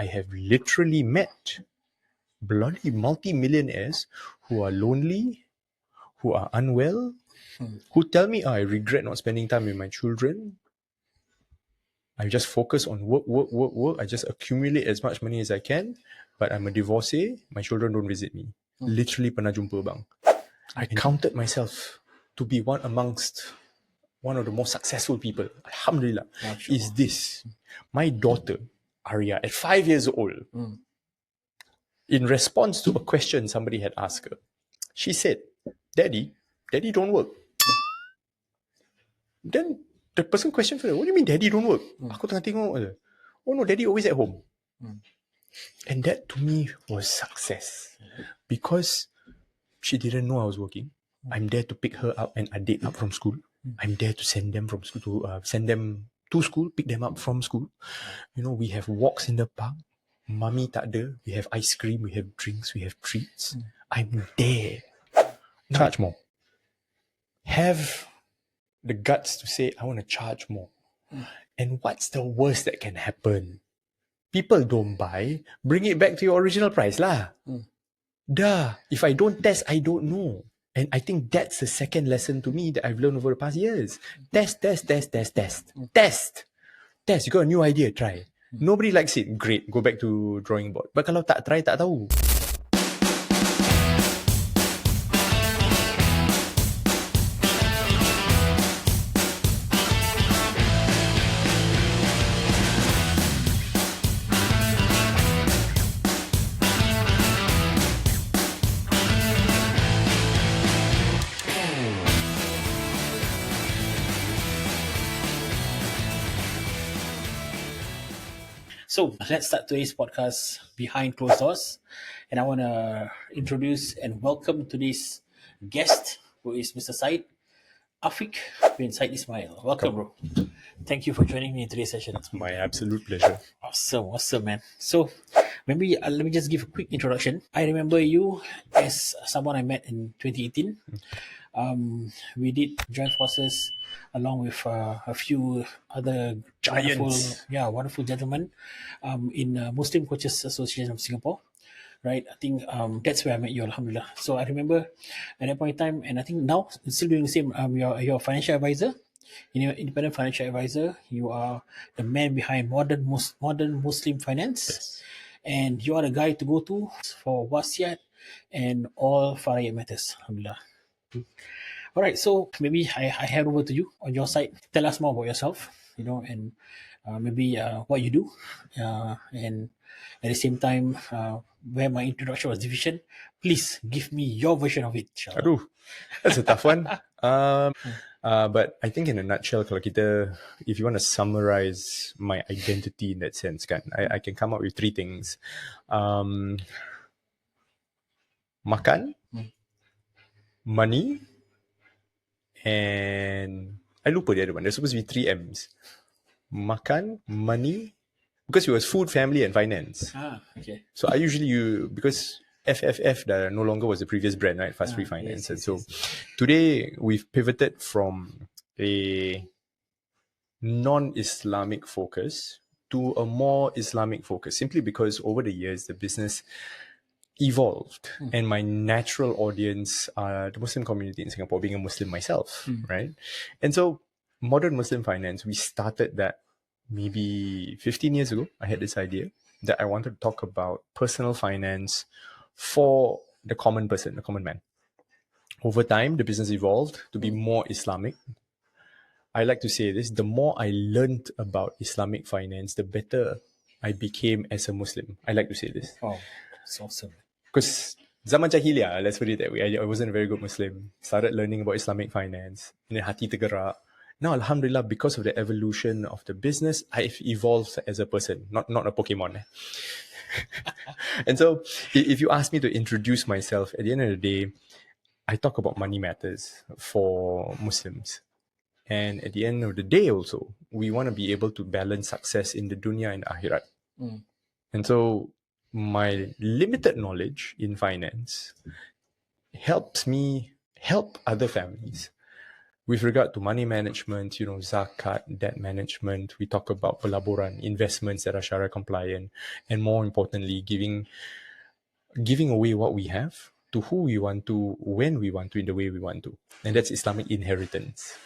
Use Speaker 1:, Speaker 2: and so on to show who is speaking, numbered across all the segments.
Speaker 1: I have literally met bloody multi-millionaires who are lonely, who are unwell, who tell me, I regret not spending time with my children. I just focus on work. I just accumulate as much money as I can. But I'm a divorcee. My children don't visit me. Literally pernah jumpa bang. I counted myself to be one of the most successful people. Alhamdulillah. Is this. My daughter, Arya, at 5 years old, in response to a question somebody had asked her, she said, Daddy don't work. Then the person questioned her, what do you mean Daddy don't work? Aku tengah tengok je. Oh no, Daddy always at home. And that to me was success. Because she didn't know I was working. I'm there to pick her up and Adik up from school. I'm there to send them from school to school, pick them up from school. You know, we have walks in the park. Mummy tak ada. We have ice cream, we have drinks, we have treats. I'm there. Charge more. Have the guts to say, I want to charge more. And what's the worst that can happen? People don't buy, bring it back to your original price lah. Duh. If I don't test, I don't know. And I think that's the second lesson to me that I've learned over the past years. Test. Test. You got a new idea, try. Nobody likes it, great, go back to drawing board. But kalau tak try, tak tahu.
Speaker 2: So let's start today's podcast behind closed doors. And I want to introduce and welcome today's guest, who is Mr. Syed Afiq bin Syed Ismail. Welcome, bro. Thank you for joining me in today's session.
Speaker 1: It's my absolute pleasure.
Speaker 2: Awesome, man. So maybe let me just give a quick introduction. I remember you as someone I met in 2018. We did join forces along with a few other
Speaker 1: Giants.
Speaker 2: wonderful gentlemen in Muslim Coaches Association of Singapore. Right, I think that's where I met you, alhamdulillah. So I remember at that point in time, and I think now still doing the same. You're a financial advisor, independent financial advisor. You are the man behind modern Muslim finance,
Speaker 1: Yes.
Speaker 2: and you are the guy to go to for Wasiyat and all Farayat matters, alhamdulillah. All right, so maybe I hand over to you on your side. Tell us more about yourself, and maybe what you do, and at the same time, where my introduction was deficient, please give me your version of it. Inshallah.
Speaker 1: Aduh, that's a tough one. But I think in a nutshell, kalau kita, if you want to summarize my identity in that sense, kan, I can come up with three things. Makan, money, and I lupa the other one. There's supposed to be 3 M's. Makan, money, because it was food, family, and finance.
Speaker 2: Okay.
Speaker 1: So I usually because FFF no longer was the previous brand, right? Fast Free Finance. And so today we've pivoted from a non-Islamic focus to a more Islamic focus, simply because over the years the business evolved and my natural audience are the Muslim community in Singapore, being a Muslim myself, right? And so modern Muslim finance, we started that maybe 15 years ago. I had this idea that I wanted to talk about personal finance for the common person, the common man. Over time, the business evolved to be more Islamic. I like to say this, the more I learned about Islamic finance, the better I became as a Muslim. I like to say this.
Speaker 2: Oh, that's awesome.
Speaker 1: Because zaman jahiliah, let's put it that way, I wasn't a very good Muslim. Started learning about Islamic finance. And then hati tergerak. Now, alhamdulillah, because of the evolution of the business, I've evolved as a person, not a Pokemon. And so, if you ask me to introduce myself, at the end of the day, I talk about money matters for Muslims. And at the end of the day also, we want to be able to balance success in the dunya and akhirat. And so, my limited knowledge in finance helps me help other families with regard to money management, zakat, debt management, we talk about pelaburan, investments that are Sharia compliant, and more importantly, giving away what we have to who we want to, when we want to, in the way we want to. And that's Islamic inheritance.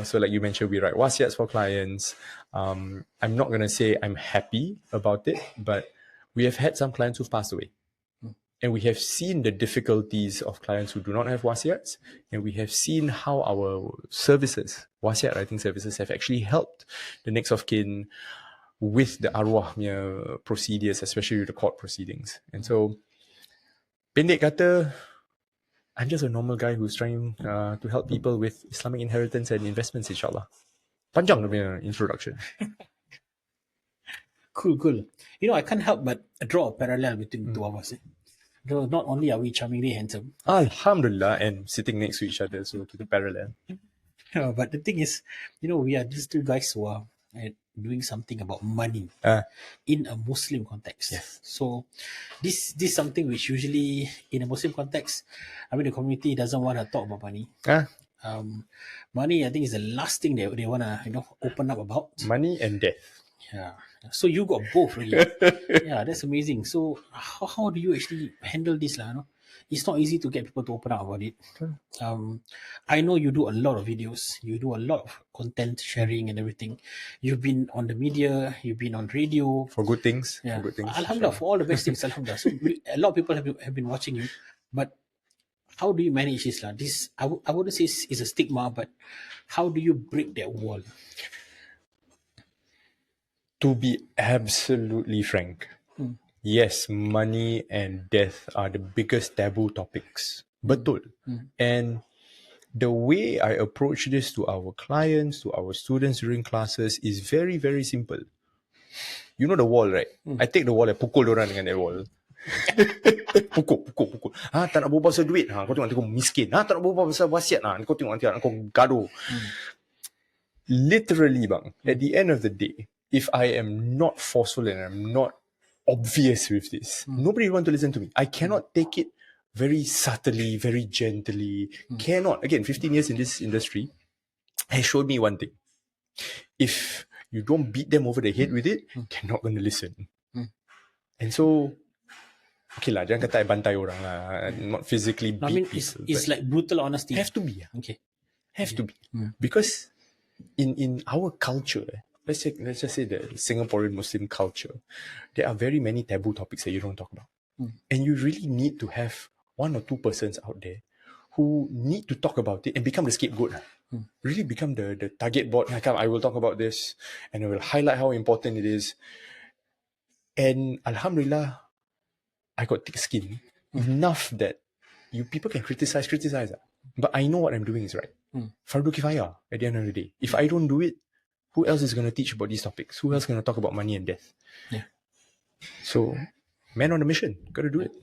Speaker 1: So like you mentioned, we write wasiats for clients. I'm not going to say I'm happy about it, but we have had some clients who've passed away. And we have seen the difficulties of clients who do not have wasiats. And we have seen how our services, wasiat writing services, have actually helped the next of kin with the arwah procedures, especially with the court proceedings. And so, pendek kata, I'm just a normal guy who's trying to help people with Islamic inheritance and investments, inshallah. Panjang dia punya introduction.
Speaker 2: Cool. I can't help but draw a parallel between the two of us. Though not only are we charmingly handsome,
Speaker 1: Alhamdulillah, and sitting next to each other, so to the parallel.
Speaker 2: but the thing is, we are these two guys who are doing something about money in a Muslim context.
Speaker 1: Yes.
Speaker 2: So this is something which usually in a Muslim context, the community doesn't want to talk about money. Money, I think, is the last thing they want to open up about.
Speaker 1: Money and death.
Speaker 2: Yeah. So you got both, really. Yeah, that's amazing. So how do you actually handle this, It's not easy to get people to open up about it. I know you do a lot of videos. You do a lot of content sharing and everything. You've been on the media. You've been on radio.
Speaker 1: For good things.
Speaker 2: Yeah.
Speaker 1: For good things.
Speaker 2: Alhamdulillah, for all the best things, Alhamdulillah. So a lot of people have been watching you. But how do you manage this? This, I wouldn't say it's a stigma, but how do you break that wall?
Speaker 1: To be absolutely frank, yes, money and death are the biggest taboo topics. Betul. And the way I approach this to our clients, to our students during classes is very, very simple. You know the wall, right? I take the wall and pukul orang dengan that wall. Pukul. Tak nak berbual pasal duit. Kau tengok nanti kau miskin. Tak nak berbual pasal wasiat. Kau tengok nanti kau gaduh. Literally, bang, at the end of the day, if I am not forceful and I'm not obvious with this, nobody will want to listen to me. I cannot take it very subtly, very gently. Cannot. Again, 15 years in this industry has showed me one thing. If you don't beat them over the head with it, they're not going to listen. And so, okay lah, jangan kata I bantai orang lah. Not physically beat people.
Speaker 2: It's like brutal honesty.
Speaker 1: Have to be.
Speaker 2: Okay.
Speaker 1: Have to be. Because in our culture, let's just say the Singaporean Muslim culture, there are very many taboo topics that you don't talk about. And you really need to have one or two persons out there who need to talk about it and become the scapegoat. Really become the target board. I will talk about this and I will highlight how important it is. And Alhamdulillah, I got thick skin enough that people can criticize. But I know what I'm doing is right. Fardu kifayah at the end of the day. If I don't do it, who else is going to teach about these topics? Who else is going to talk about money and death?
Speaker 2: Yeah.
Speaker 1: So, man on a mission. Got to do it.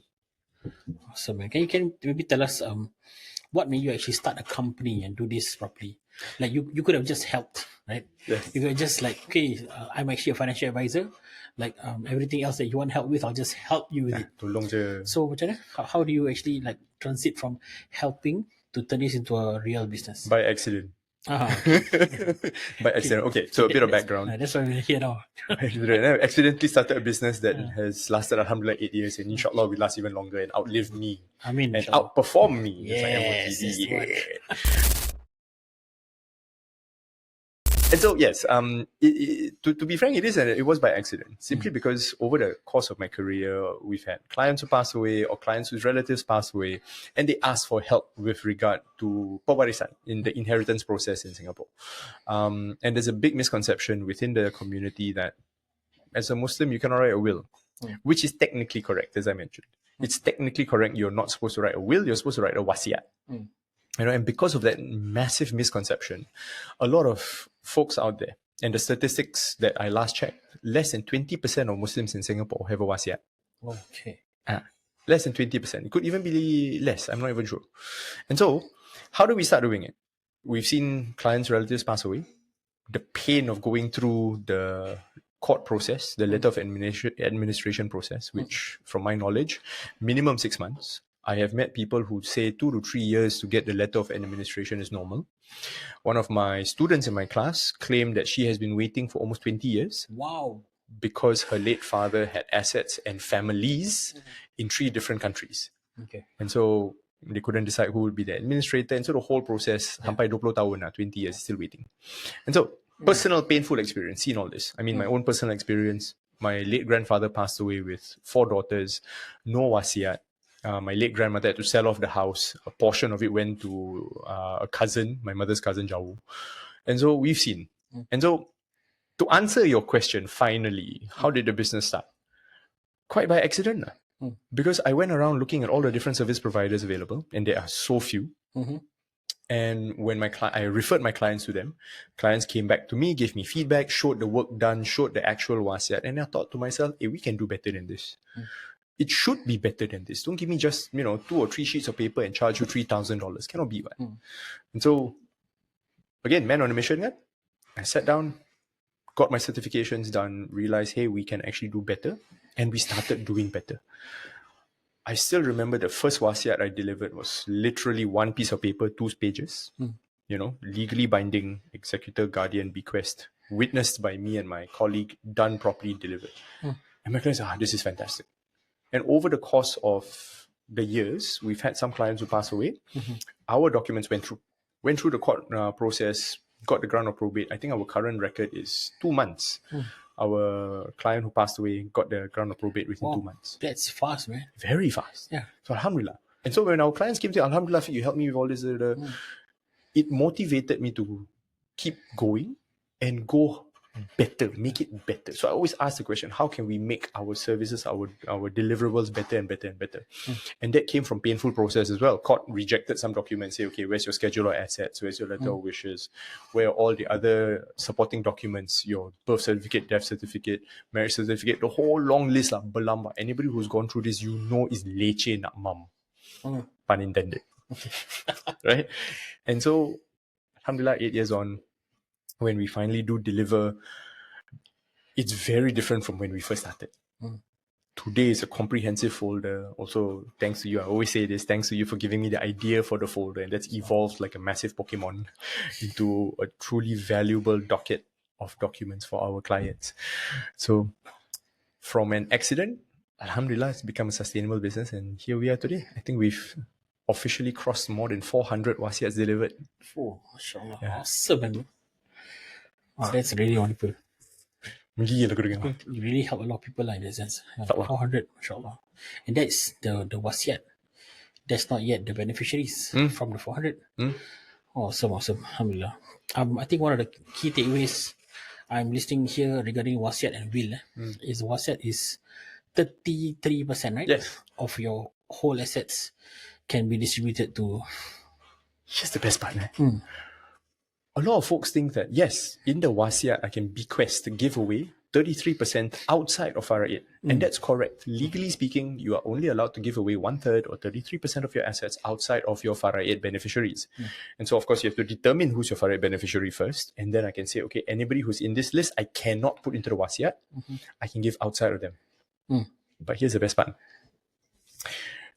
Speaker 2: Awesome, man. Can you maybe tell us what made you actually start a company and do this properly? Like you could have just helped, right?
Speaker 1: Yes.
Speaker 2: You could have just like, okay, I'm actually a financial advisor. Like everything else that you want help with, I'll just help you with it.
Speaker 1: Tolong je.
Speaker 2: So, macam mana? How do you actually like transit from helping to turn this into a real business?
Speaker 1: By accident.
Speaker 2: Okay.
Speaker 1: By accident. Okay, so a bit of background.
Speaker 2: That's why we're here now.
Speaker 1: I accidentally started a business that has lasted alhamdulillah 8 years, and inshallah will last even longer and outlive me.
Speaker 2: I mean,
Speaker 1: and outperform me.
Speaker 2: Yes,
Speaker 1: And so yes, to be frank, it was by accident. Simply because over the course of my career, we've had clients who pass away or clients whose relatives pass away, and they ask for help with regard to pewarisan in the inheritance process in Singapore. And there's a big misconception within the community that as a Muslim you cannot write a will, which is technically correct, as I mentioned. It's technically correct. You're not supposed to write a will. You're supposed to write a wasiat. And because of that massive misconception, a lot of folks out there, and the statistics that I last checked, less than 20% of Muslims in Singapore have a wasiat.
Speaker 2: Okay.
Speaker 1: Less than 20%. It could even be less. I'm not even sure. And so, how do we start doing it? We've seen clients' relatives pass away. The pain of going through the court process, the letter of administration process, which, from my knowledge, minimum 6 months. I have met people who say 2 to 3 years to get the letter of administration is normal. One of my students in my class claimed that she has been waiting for almost 20 years
Speaker 2: Wow.
Speaker 1: because her late father had assets and families in 3 different countries.
Speaker 2: Okay.
Speaker 1: And so they couldn't decide who would be the administrator. And so the whole process, sampai 20 tahun, 20 years, still waiting. And so, personal painful experience, seeing all this. I mean, my own personal experience. My late grandfather passed away with 4 daughters, no wasiat. My late grandmother had to sell off the house. A portion of it went to a cousin, my mother's cousin, Jawu. And so we've seen. And so to answer your question, finally, how did the business start? Quite by accident. Because I went around looking at all the different service providers available, and there are so few. And when I referred my clients to them, clients came back to me, gave me feedback, showed the work done, showed the actual wasiat, and I thought to myself, hey, we can do better than this. It should be better than this. Don't give me just 2 or 3 sheets of paper and charge you $3,000. Cannot be that. And so, again, man on a mission. I sat down, got my certifications done, realized, hey, we can actually do better, and we started doing better. I still remember the first wasiat I delivered was literally 1 piece of paper, 2 pages, legally binding, executor, guardian, bequest, witnessed by me and my colleague, done properly, delivered. And my clients said, this is fantastic. And over the course of the years, we've had some clients who pass away. Our documents went through the court process, got the grant of probate. I think our current record is 2 months. Our client who passed away got the grant of probate within 2 months.
Speaker 2: That's fast, man.
Speaker 1: Very fast.
Speaker 2: Yeah.
Speaker 1: So Alhamdulillah. And so when our clients came to Alhamdulillah, you helped me with all this, it motivated me to keep going and go better, make it better. So I always ask the question, how can we make our services, our deliverables better and better and better? And that came from painful process as well. Court rejected some documents, say, okay, where's your schedule of assets? Where's your letter of wishes? Where are all the other supporting documents? Your birth certificate, death certificate, marriage certificate, the whole long list of belamba. Anybody who's gone through this, is leceh nak mam. Pun intended. Right? And so, alhamdulillah, 8 years on, when we finally do deliver, it's very different from when we first started. Today is a comprehensive folder. Also, thanks to you, I always say this, thanks to you for giving me the idea for the folder, and that's evolved like a massive Pokemon into a truly valuable docket of documents for our clients. So from an accident, alhamdulillah, it's become a sustainable business, and here we are today. I think we've officially crossed more than 400 wasiats delivered.
Speaker 2: Oh, mashallah. Yeah. Awesome, man. Wow, that's really wonderful. You really help a lot of people in that sense. 400, mashallah. And that's the wasiat. That's not yet the beneficiaries from the 400. Awesome. Alhamdulillah. I think one of the key takeaways I'm listing here regarding wasiat and will is wasiat is 33%, right?
Speaker 1: Yes.
Speaker 2: Of your whole assets can be distributed to.
Speaker 1: Here's the best part, man. A lot of folks think that, yes, in the wasiat, I can bequest, give away 33% outside of Fara'id. And that's correct. Legally speaking, you are only allowed to give away 1/3 or 33% of your assets outside of your Fara'id beneficiaries. And so, of course, you have to determine who's your Fara'id beneficiary first. And then I can say, okay, anybody who's in this list, I cannot put into the wasiat. I can give outside of them. But here's the best part.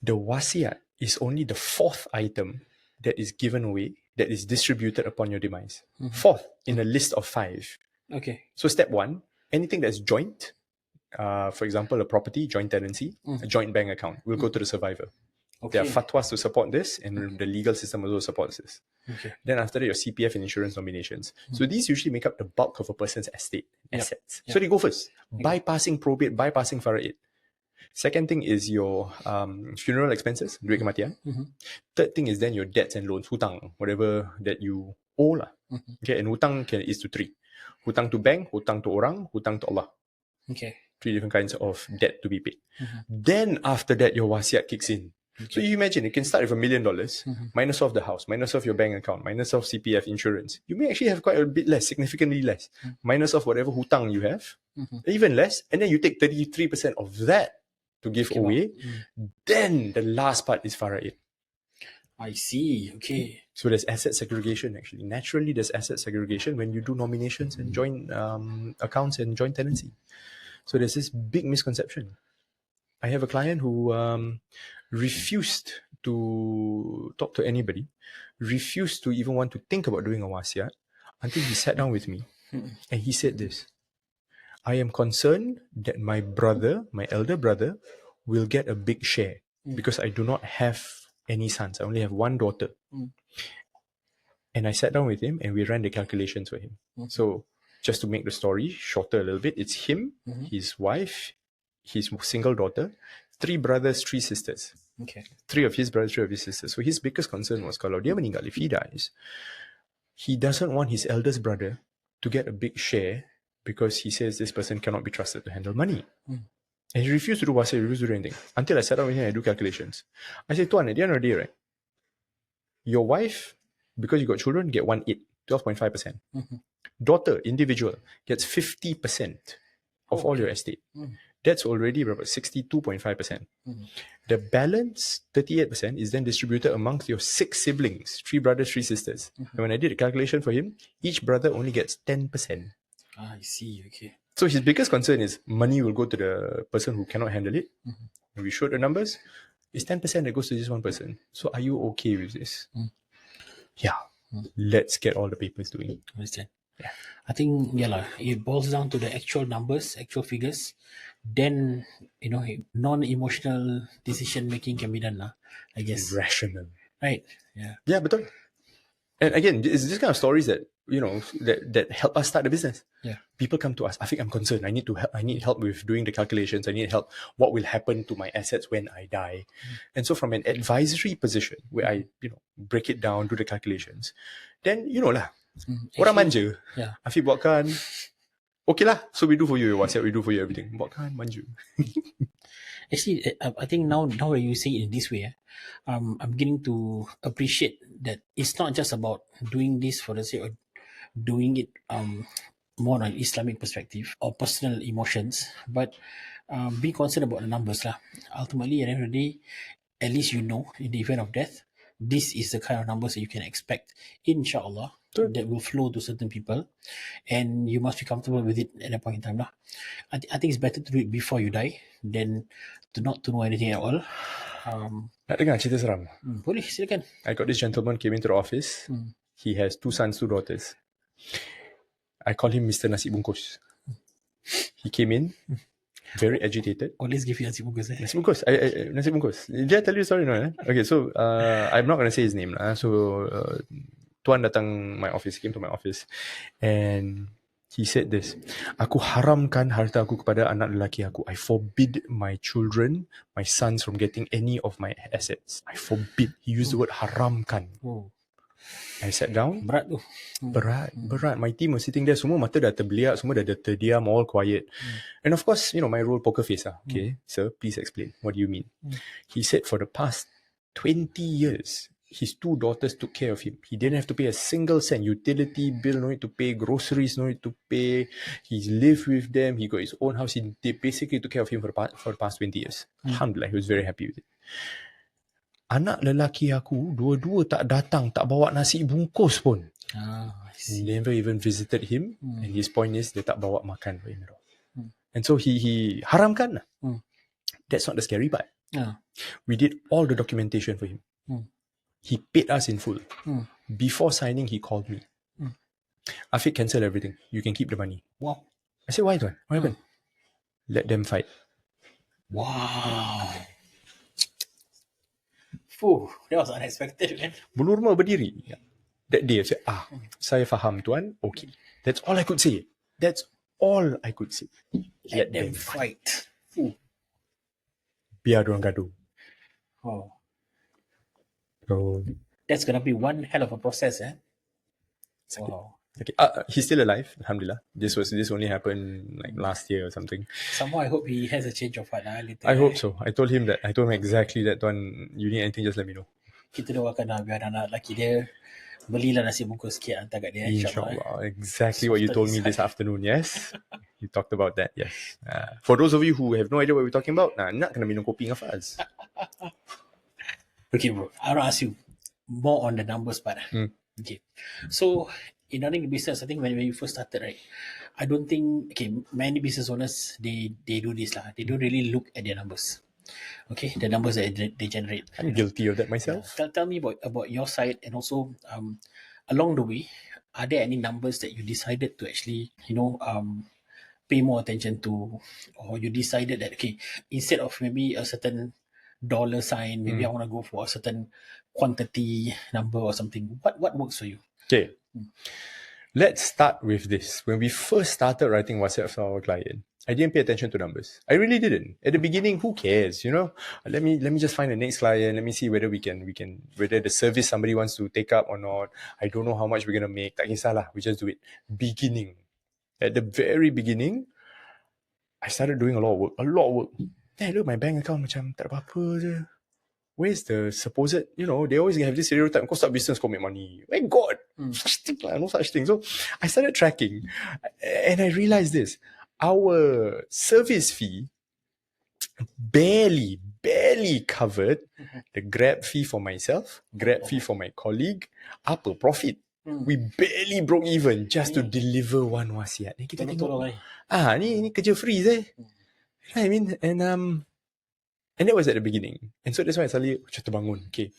Speaker 1: The wasiat is only the 4th item that is given away, that is distributed upon your demise. 4th in a list of 5.
Speaker 2: Okay.
Speaker 1: So step 1, anything that's joint, for example, a property, joint tenancy, a joint bank account, will go to the survivor.
Speaker 2: Okay.
Speaker 1: There are fatwas to support this, and the legal system also supports this.
Speaker 2: Okay.
Speaker 1: Then after that, your CPF and insurance nominations. So these usually make up the bulk of a person's estate, assets. So they go first, bypassing probate, bypassing fara'id. Second thing is your funeral expenses, duit kematian. Third thing is then your debts and loans, hutang, whatever that you owe lah. Okay, and hutang is to 3. Hutang to bank, hutang to orang, hutang to Allah.
Speaker 2: Okay.
Speaker 1: 3 different kinds of debt to be paid. Then after that, your wasiat kicks in. So you imagine, you can start with $1 million, minus off the house, minus off your bank account, minus off CPF insurance. You may actually have quite a bit less, significantly less. Minus off whatever hutang you have, even less. And then you take 33% of that to give away. Then the last part is fara'id.
Speaker 2: I see. Okay.
Speaker 1: So there's asset segregation actually. Naturally, there's asset segregation when you do nominations and joint accounts and joint tenancy. So there's this big misconception. I have a client who refused to talk to anybody, refused to even want to think about doing a wasiat until he sat down with me and he said this: I am concerned that my brother, my elder brother, will get a big share because I do not have any sons. I only have one daughter. And I sat down with him and we ran the calculations for him. So just to make the story shorter a little bit, it's him, his wife, his single daughter, 3 brothers, 3 sisters.
Speaker 2: Okay.
Speaker 1: 3 of his brothers, 3 of his sisters. So his biggest concern was kalau dia meninggal, if he dies, he doesn't want his eldest brother to get a big share because he says this person cannot be trusted to handle money. And he refused to do wasiat, refused to do anything. Until I sat down with him and I do calculations. I said, Tuan, at the end of the day, right, your wife, because you got children, get 1/8, 12.5%. Daughter, individual, gets 50% of all your estate. That's already about 62.5%. The balance, 38%, is then distributed amongst your 6 siblings, 3 brothers, 3 sisters. And when I did the calculation for him, each brother only gets 10%.
Speaker 2: I see. Okay.
Speaker 1: So his biggest concern is money will go to the person who cannot handle it. When we showed the numbers, it's 10% that goes to this one person. So are you okay with this? Yeah. Let's get all the papers doing.
Speaker 2: Understand.
Speaker 1: Yeah.
Speaker 2: I think it boils down to the actual numbers, actual figures. Then non-emotional decision making can be done, I guess.
Speaker 1: Rational.
Speaker 2: Right. Yeah.
Speaker 1: Yeah, betul. And again, it's this kind of stories that that help us start the business.
Speaker 2: Yeah.
Speaker 1: People come to us. I think I'm concerned. I need help with doing the calculations. I need help. What will happen to my assets when I die? And so, from an advisory position where I break it down, do the calculations, then lah. Orang manja.
Speaker 2: Yeah.
Speaker 1: Afiq buatkan. Okay lah. So we do for you your WhatsApp. We do for you everything. Buatkan manja.
Speaker 2: Actually, I think now that you say it in this way, I'm beginning to appreciate that it's not just about doing this for the sake of doing it more on an Islamic perspective or personal emotions, but be concerned about the numbers lah. Ultimately, at the end of the day, at least in the event of death, this is the kind of numbers that you can expect, inshallah, that will flow to certain people, and you must be comfortable with it at that point in time lah. I think it's better to do it before you die than to not to know anything at all.
Speaker 1: Nak dengar cerita seram?
Speaker 2: Boleh, silakan.
Speaker 1: I got this gentleman came into the office. He has 2 sons, 2 daughters. I call him Mr. Nasi Bungkus. He came in, very agitated.
Speaker 2: Always give you nasi bungkus.
Speaker 1: Nasi Bungkus. Nasi Bungkus. Did I tell you the story? No, Okay, so I'm not going to say his name. So Tuan datang my office. He came to my office. And he said this: aku haramkan harta aku kepada anak lelaki aku. I forbid my children, my sons, from getting any of my assets. I forbid. He used the word haramkan. I sat down.
Speaker 2: Berat tu.
Speaker 1: Berat. My team was sitting there. Semua mata dah terbeliak. Semua dah terdiam, all quiet. And of course, my role, poker face. Okay, sir, please explain. What do you mean? He said for the past 20 years, his 2 daughters took care of him. He didn't have to pay a single cent. Utility bill, no need to pay. Groceries, no need to pay. He lived with them. He got his own house. They basically took care of him for the past 20 years. Alhamdulillah, he was very happy with it. Anak lelaki aku, dua-dua tak datang, tak bawa nasi bungkus pun. Never even visited him. And his point is, dia tak bawa makan for him at all. And so he haramkan. That's not the scary part. We did all the documentation for him. He paid us in full. Before signing, he called me. Afiq, cancel everything. You can keep the money.
Speaker 2: Wow.
Speaker 1: I said, why, Tuan? What happened? Let them fight.
Speaker 2: Wow. That was unexpected, man.
Speaker 1: Bulu rumah berdiri. That day, I said, saya faham, Tuan. Okay. That's all I could say. That's all I could say.
Speaker 2: Let them fight.
Speaker 1: Biar diorang gaduh.
Speaker 2: Oh.
Speaker 1: So,
Speaker 2: that's gonna be one hell of a process, eh? Wow.
Speaker 1: Okay. He's still alive, alhamdulillah. This only happened like last year or something.
Speaker 2: Somehow I hope he has a change of heart later.
Speaker 1: I hope so. I told him exactly that, Tuan, you need anything, just let me know.
Speaker 2: Kita doakan biar anak lelaki dia belilah nasi bungkus sikit hantar kat dia,
Speaker 1: insyaAllah. Exactly what you told me this afternoon, yes. You talked about that, yes. For those of you who have no idea what we're talking about, nak kena minum kopi dengan Faz.
Speaker 2: Okay, bro. I want to ask you more on the numbers part. Okay. So, in running the business, I think when you first started, right, I don't think, okay, many business owners, they do this lah. They don't really look at their numbers. Okay, the numbers that they generate.
Speaker 1: I'm guilty of that
Speaker 2: Yeah.
Speaker 1: myself.
Speaker 2: Tell me about your side, and also along the way, are there any numbers that you decided to actually, pay more attention to, or you decided that, okay, instead of maybe a certain dollar sign, maybe I want to go for a certain quantity number or something. What works for you?
Speaker 1: Okay. Let's start with this. When we first started writing WhatsApp for our client, I didn't pay attention to numbers. I really didn't. At the beginning, who cares? Let me just find the next client. Let me see whether we can whether the service somebody wants to take up or not. I don't know how much we're gonna make. Tak kisahlah. We just do it. Beginning. At the very beginning, I started doing a lot of work. Then I look at my bank account macam tak ada apa-apa je. Where's the supposed, they always have this stereotype, kau start business, kau make money. My God, such thing, no such thing. So I started tracking and I realized this. Our service fee barely covered the Grab fee for myself, Grab fee for my colleague, apa profit. We barely broke even just to deliver one wasiat. Ni kita tengok, ni kerja free je. You know what I mean? And that was at the beginning. And so that's why I suddenly macam terbangun. Okay.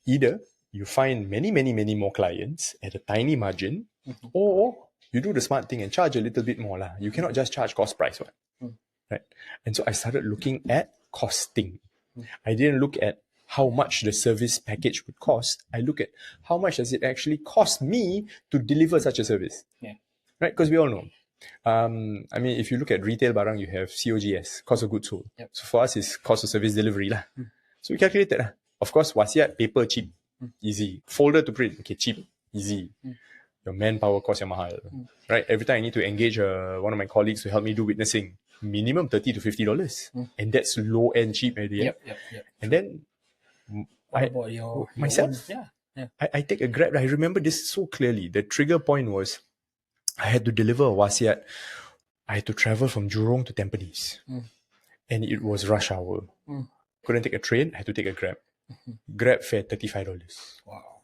Speaker 1: Either you find many more clients at a tiny margin, or you do the smart thing and charge a little bit more lah. You cannot just charge cost price, right? Right? And so I started looking at costing. I didn't look at how much the service package would cost. I look at how much does it actually cost me to deliver such a service.
Speaker 2: Yeah.
Speaker 1: Right? Because we all know. If you look at retail barang, you have COGS, cost of goods sold.
Speaker 2: Yep.
Speaker 1: So for us, it's cost of service delivery lah. So we calculated lah. Of course, wasiat, paper, cheap, easy. Folder to print, okay, cheap, easy. Your manpower cost yang mahal, right? Every time I need to engage one of my colleagues to help me do witnessing, minimum $30 to $50, and that's low end cheap already.
Speaker 2: Yep.
Speaker 1: And then
Speaker 2: What about your
Speaker 1: myself?
Speaker 2: own? Yeah.
Speaker 1: I take a Grab. I remember this so clearly. The trigger point was I had to deliver a wasiat. I had to travel from Jurong to Tampines. And it was rush hour. Couldn't take a train. I had to take a Grab. Grab fare $35.
Speaker 2: Wow.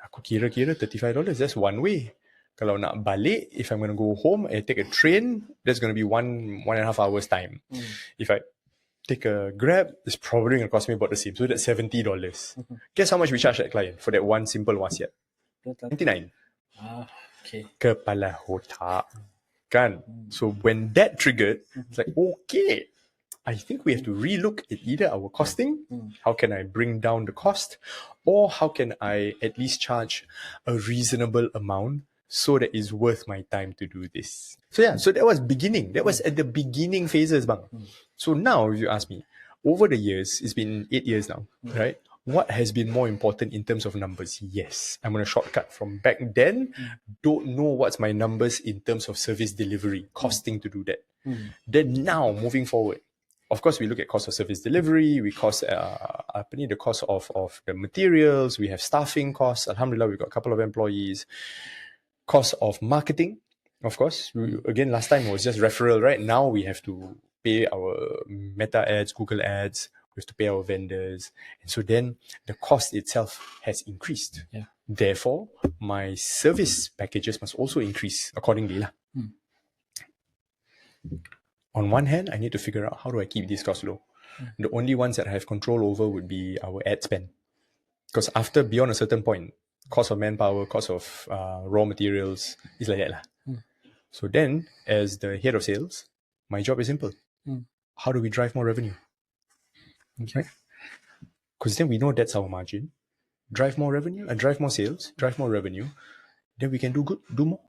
Speaker 1: Aku kira-kira $35. That's one way. Kalau nak balik, if I'm going to go home and take a train, that's going to be one and a half hours time. If I take a Grab, it's probably going to cost me about the same. So that's $70. Guess how much we charge that client for that one simple wasiat? $99.
Speaker 2: Okay.
Speaker 1: Kepala otak. Kan? So when that triggered, it's like, okay, I think we have to relook at either our costing, how can I bring down the cost, or how can I at least charge a reasonable amount so that it's worth my time to do this. So yeah, so that was beginning. That was at the beginning phases, bang. So now, if you ask me, over the years, it's been 8 years now, right? What has been more important in terms of numbers? Yes, I'm going to shortcut from back then. Don't know what's my numbers in terms of service delivery, costing to do that. Then now, moving forward, of course, we look at cost of service delivery, we cost the cost of the materials, we have staffing costs. Alhamdulillah, we've got a couple of employees. Cost of marketing, of course. Again, last time it was just referral, right? Now we have to pay our Meta ads, Google ads. We have to pay our vendors. And so then the cost itself has increased.
Speaker 2: Yeah.
Speaker 1: Therefore, my service packages must also increase accordingly. On one hand, I need to figure out how do I keep these costs low. The only ones that I have control over would be our ad spend. Because beyond a certain point, cost of manpower, cost of raw materials is like that. So then, as the head of sales, my job is simple. How do we drive more revenue? Okay. Because then we know that's our margin. Drive more revenue and drive more sales, drive more revenue. Then we can do more.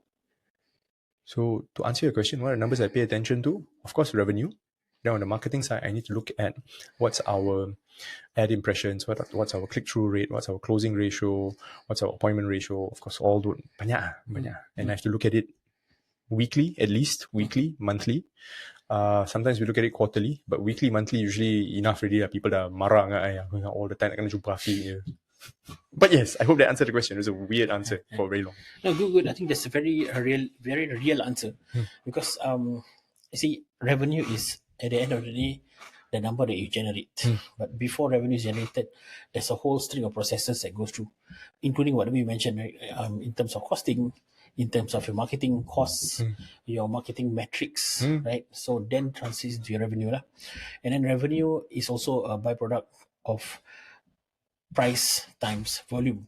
Speaker 1: So to answer your question, what are the numbers I pay attention to? Of course, revenue. Then on the marketing side, I need to look at what's our ad impressions, what's our click-through rate, what's our closing ratio, what's our appointment ratio. Of course, all do banyak. And I have to look at it weekly, at least, monthly. Sometimes we look at it quarterly, but weekly, monthly, usually enough already. People dah marah dengan all the time, nak kena jumpa Afiq. But yes, I hope that answered the question. It was a weird answer for very long.
Speaker 2: No, good. I think that's a very real answer. Because you see, revenue is at the end of the day the number that you generate. But before revenue is generated, there's a whole string of processes that goes through, including whatever you mentioned, right? In terms of costing, in terms of your marketing costs, your marketing metrics, right? So then translates to your revenue lah. And then revenue is also a byproduct of price times volume.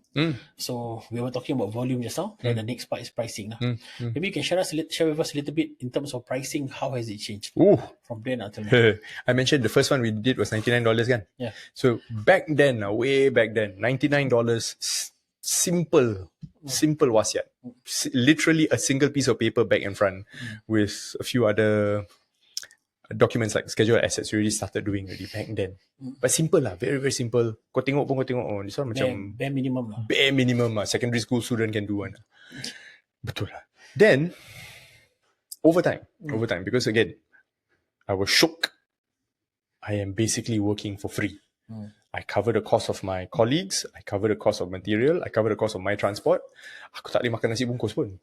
Speaker 2: So we were talking about volume just now. Then the next part is pricing lah. Maybe you can share with us a little bit in terms of pricing. How has it changed from then until now?
Speaker 1: I mentioned the first one we did was $99 kan?
Speaker 2: Yeah.
Speaker 1: So back then, way back then, $99, simple wasiat. Literally a single piece of paper back and front with a few other documents like schedule assets we already started doing already back then. But simple lah, very very simple. Kau tengok this one macam
Speaker 2: Bare minimum lah.
Speaker 1: bare minimum lah. Secondary school student can do one. Betul lah. Then over time, because again, I was shook. I am basically working for free. I cover the cost of my colleagues, I cover the cost of material, I cover the cost of my transport. Aku tak boleh makan nasi bungkus pun.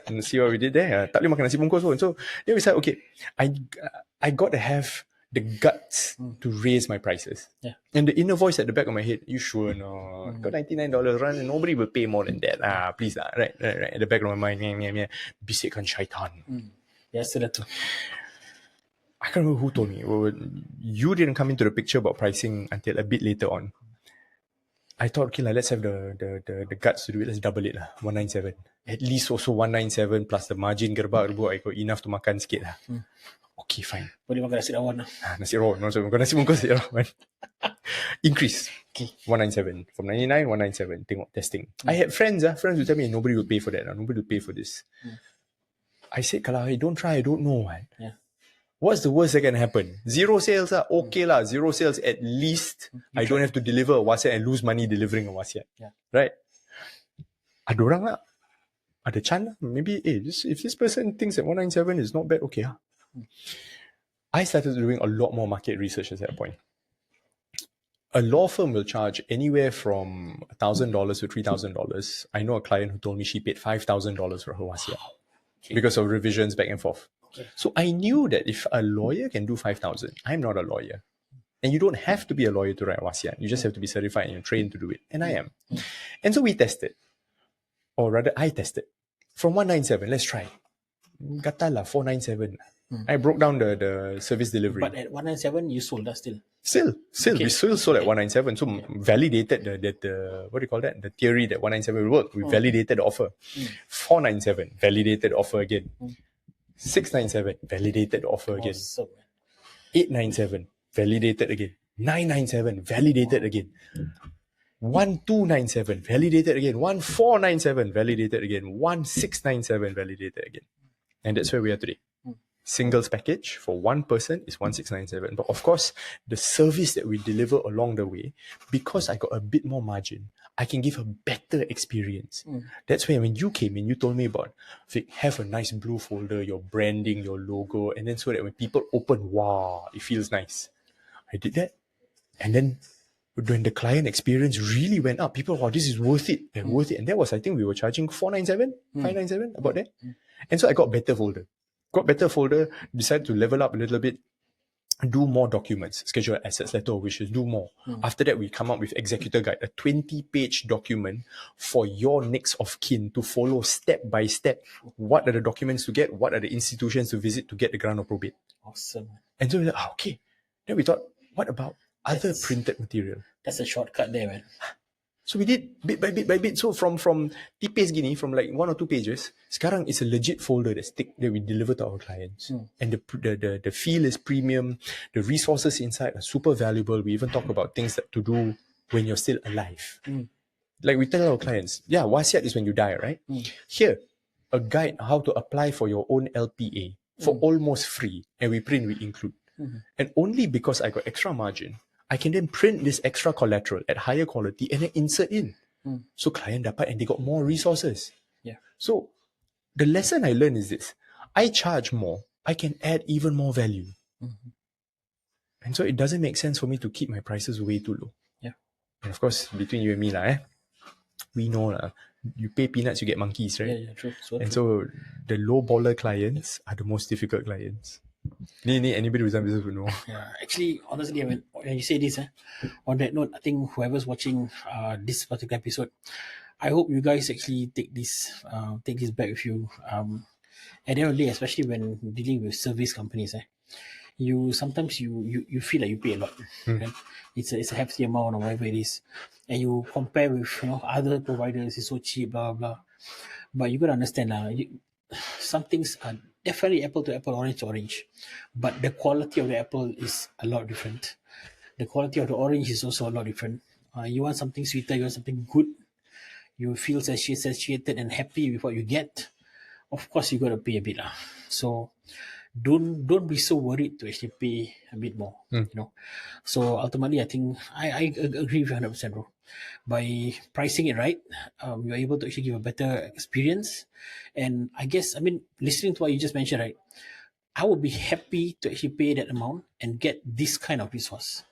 Speaker 1: And see what we did there? Tak boleh makan nasi bungkus pun. So then we said, okay, I got to have the guts to raise my prices.
Speaker 2: Yeah.
Speaker 1: And the inner voice at the back of my head, you sure no? Got $99 run and nobody will pay more than that. Please lah. Right. At the back of my mind, bisikkan syaitan.
Speaker 2: Yes, that's true.
Speaker 1: I can't remember who told me. Well, you didn't come into the picture about pricing until a bit later on. I thought, okay, let's have the guts to do it. Let's double it lah. 197. At least also 197 plus the margin gerbak-gerbuk. I got enough to makan sikit lah. Okay, fine.
Speaker 2: Boleh makan nasi rawon lah.
Speaker 1: Nasi rawon. Makan nasi bungkus nasi rawon. Increase.
Speaker 2: Okay.
Speaker 1: 197. From 99, 197. Tengok, testing. I had friends who tell me nobody will pay for that. Nobody will pay for this. I said, kalau I don't try, I don't know.
Speaker 2: Yeah.
Speaker 1: What's the worst that can happen? Zero sales lah. Okay lah. Zero sales at least. I don't have to deliver a wasiat and lose money delivering a wasiat.
Speaker 2: Yeah.
Speaker 1: Right? Ada orang lah. Ada chan lah. Maybe, if this person thinks that 197 is not bad, okay lah. I started doing a lot more market research at that point. A law firm will charge anywhere from $1,000 to $3,000. I know a client who told me she paid $5,000 for her wasiat because of revisions back and forth. Okay. So I knew that if a lawyer can do 5,000, I'm not a lawyer. And you don't have to be a lawyer to write wasiat. You just have to be certified and trained to do it. And I am. And so we tested. Or rather, I tested. From 197, let's try. Gatal lah, 497. I broke down the service delivery.
Speaker 2: But at 197, you sold that still?
Speaker 1: Still. Okay. We still sold at 197. So validated the what do you call that? The theory that 197 will work. We validated the offer. 497, validated the offer again. 697, validated the offer again.
Speaker 2: Awesome.
Speaker 1: 897, validated again. 997, validated again. 1297, validated again. 1497, validated again. 1697, validated again. And that's where we are today. Singles package for one person is 1697. But of course, the service that we deliver along the way, because I got a bit more margin, I can give a better experience. That's where when you came in, you told me about, have a nice blue folder, your branding, your logo, and then so that when people open, wow, it feels nice. I did that. And then when the client experience really went up, people, wow, this is worth it. And worth it. And that was, I think we were charging 497, 597, about that. And so I got better folder. Decided to level up a little bit, do more documents, schedule assets, letter of wishes, do more. After that, we come up with executor guide, a 20-page document for your next of kin to follow step by step. What are the documents to get? What are the institutions to visit to get the grant of probate?
Speaker 2: Awesome.
Speaker 1: And so we thought, okay. Then we thought, what about other printed material?
Speaker 2: That's a shortcut there, man.
Speaker 1: So we did bit by bit. So from tipis gini, from like 1 or 2 pages, sekarang it's a legit folder that we deliver to our clients. And the feel is premium. The resources inside are super valuable. We even talk about things that to do when you're still alive. Like we tell our clients, wasiat is when you die, right? Here, a guide how to apply for your own LPA for almost free. And we print, we include. And only because I got extra margin, I can then print this extra collateral at higher quality and then insert in. So client dapat and they got more resources.
Speaker 2: Yeah.
Speaker 1: So the lesson I learned is this. I charge more, I can add even more value. And so it doesn't make sense for me to keep my prices way too low.
Speaker 2: Yeah.
Speaker 1: And of course, between you and me, we know you pay peanuts, you get monkeys, right?
Speaker 2: Yeah, true.
Speaker 1: So the low baller clients are the most difficult clients. Anybody who's done business would know.
Speaker 2: Yeah, actually, honestly, when you say this, on that note, I think whoever's watching this particular episode, I hope you guys actually take this back with you. At the end of the day, especially when dealing with service companies, you sometimes you feel like you pay a lot. Right? It's a hefty amount or whatever it is, and you compare with other providers. It's so cheap, blah blah. But you gotta understand some things are definitely apple to apple, orange to orange, but the quality of the apple is a lot different. The quality of the orange is also a lot different. You want something sweeter, you want something good, you feel satiated and happy with what you get. Of course, you gotta pay a bit lah. So don't be so worried to actually pay a bit more. So ultimately, I think I agree with 100%, bro. By pricing it right, you're able to actually give a better experience. And I guess, I mean, listening to what you just mentioned, right, I would be happy to actually pay that amount and get this kind of resource,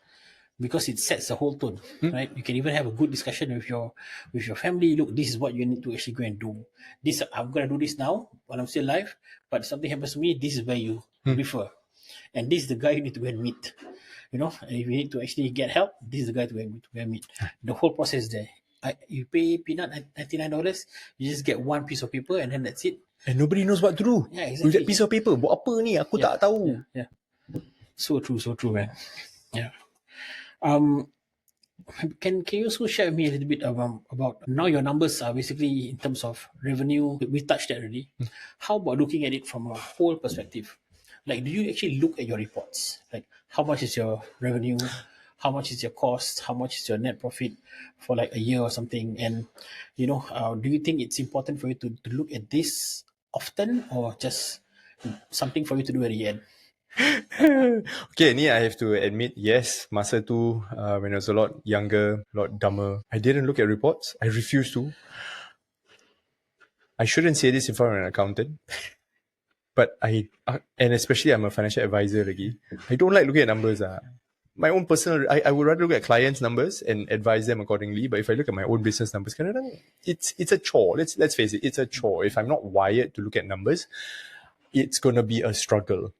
Speaker 2: because it sets the whole tone, right? You can even have a good discussion with your family. Look, this is what you need to actually go and do. This, I'm gonna do this now while I'm still alive, but if something happens to me, this is where you refer, and this is the guy you need to go and meet. And if you need to actually get help, this is the guy to go and meet. The whole process there. You pay peanut $99, you just get one piece of paper, and then that's it.
Speaker 1: And nobody knows what to do.
Speaker 2: Yeah,
Speaker 1: With
Speaker 2: exactly.
Speaker 1: that piece of paper, buat apa ni? Aku tak tahu.
Speaker 2: Yeah. So true, man. Yeah. Um, can you also share with me a little bit about now your numbers are basically in terms of revenue? We touched that already. How about looking at it from a whole perspective? Like, do you actually look at your reports? Like, how much is your revenue? How much is your cost? How much is your net profit for like a year or something? And do you think it's important for you to look at this often, or just something for you to do at the end?
Speaker 1: Okay, ni I have to admit, yes, masa tu, when I was a lot younger, a lot dumber, I didn't look at reports. I refused to. I shouldn't say this in front of an accountant, but and especially I'm a financial advisor lagi. I don't like looking at numbers. My own personal, I would rather look at clients' numbers and advise them accordingly. But if I look at my own business numbers, it's a chore. Let's face it, it's a chore. If I'm not wired to look at numbers, it's gonna be a struggle.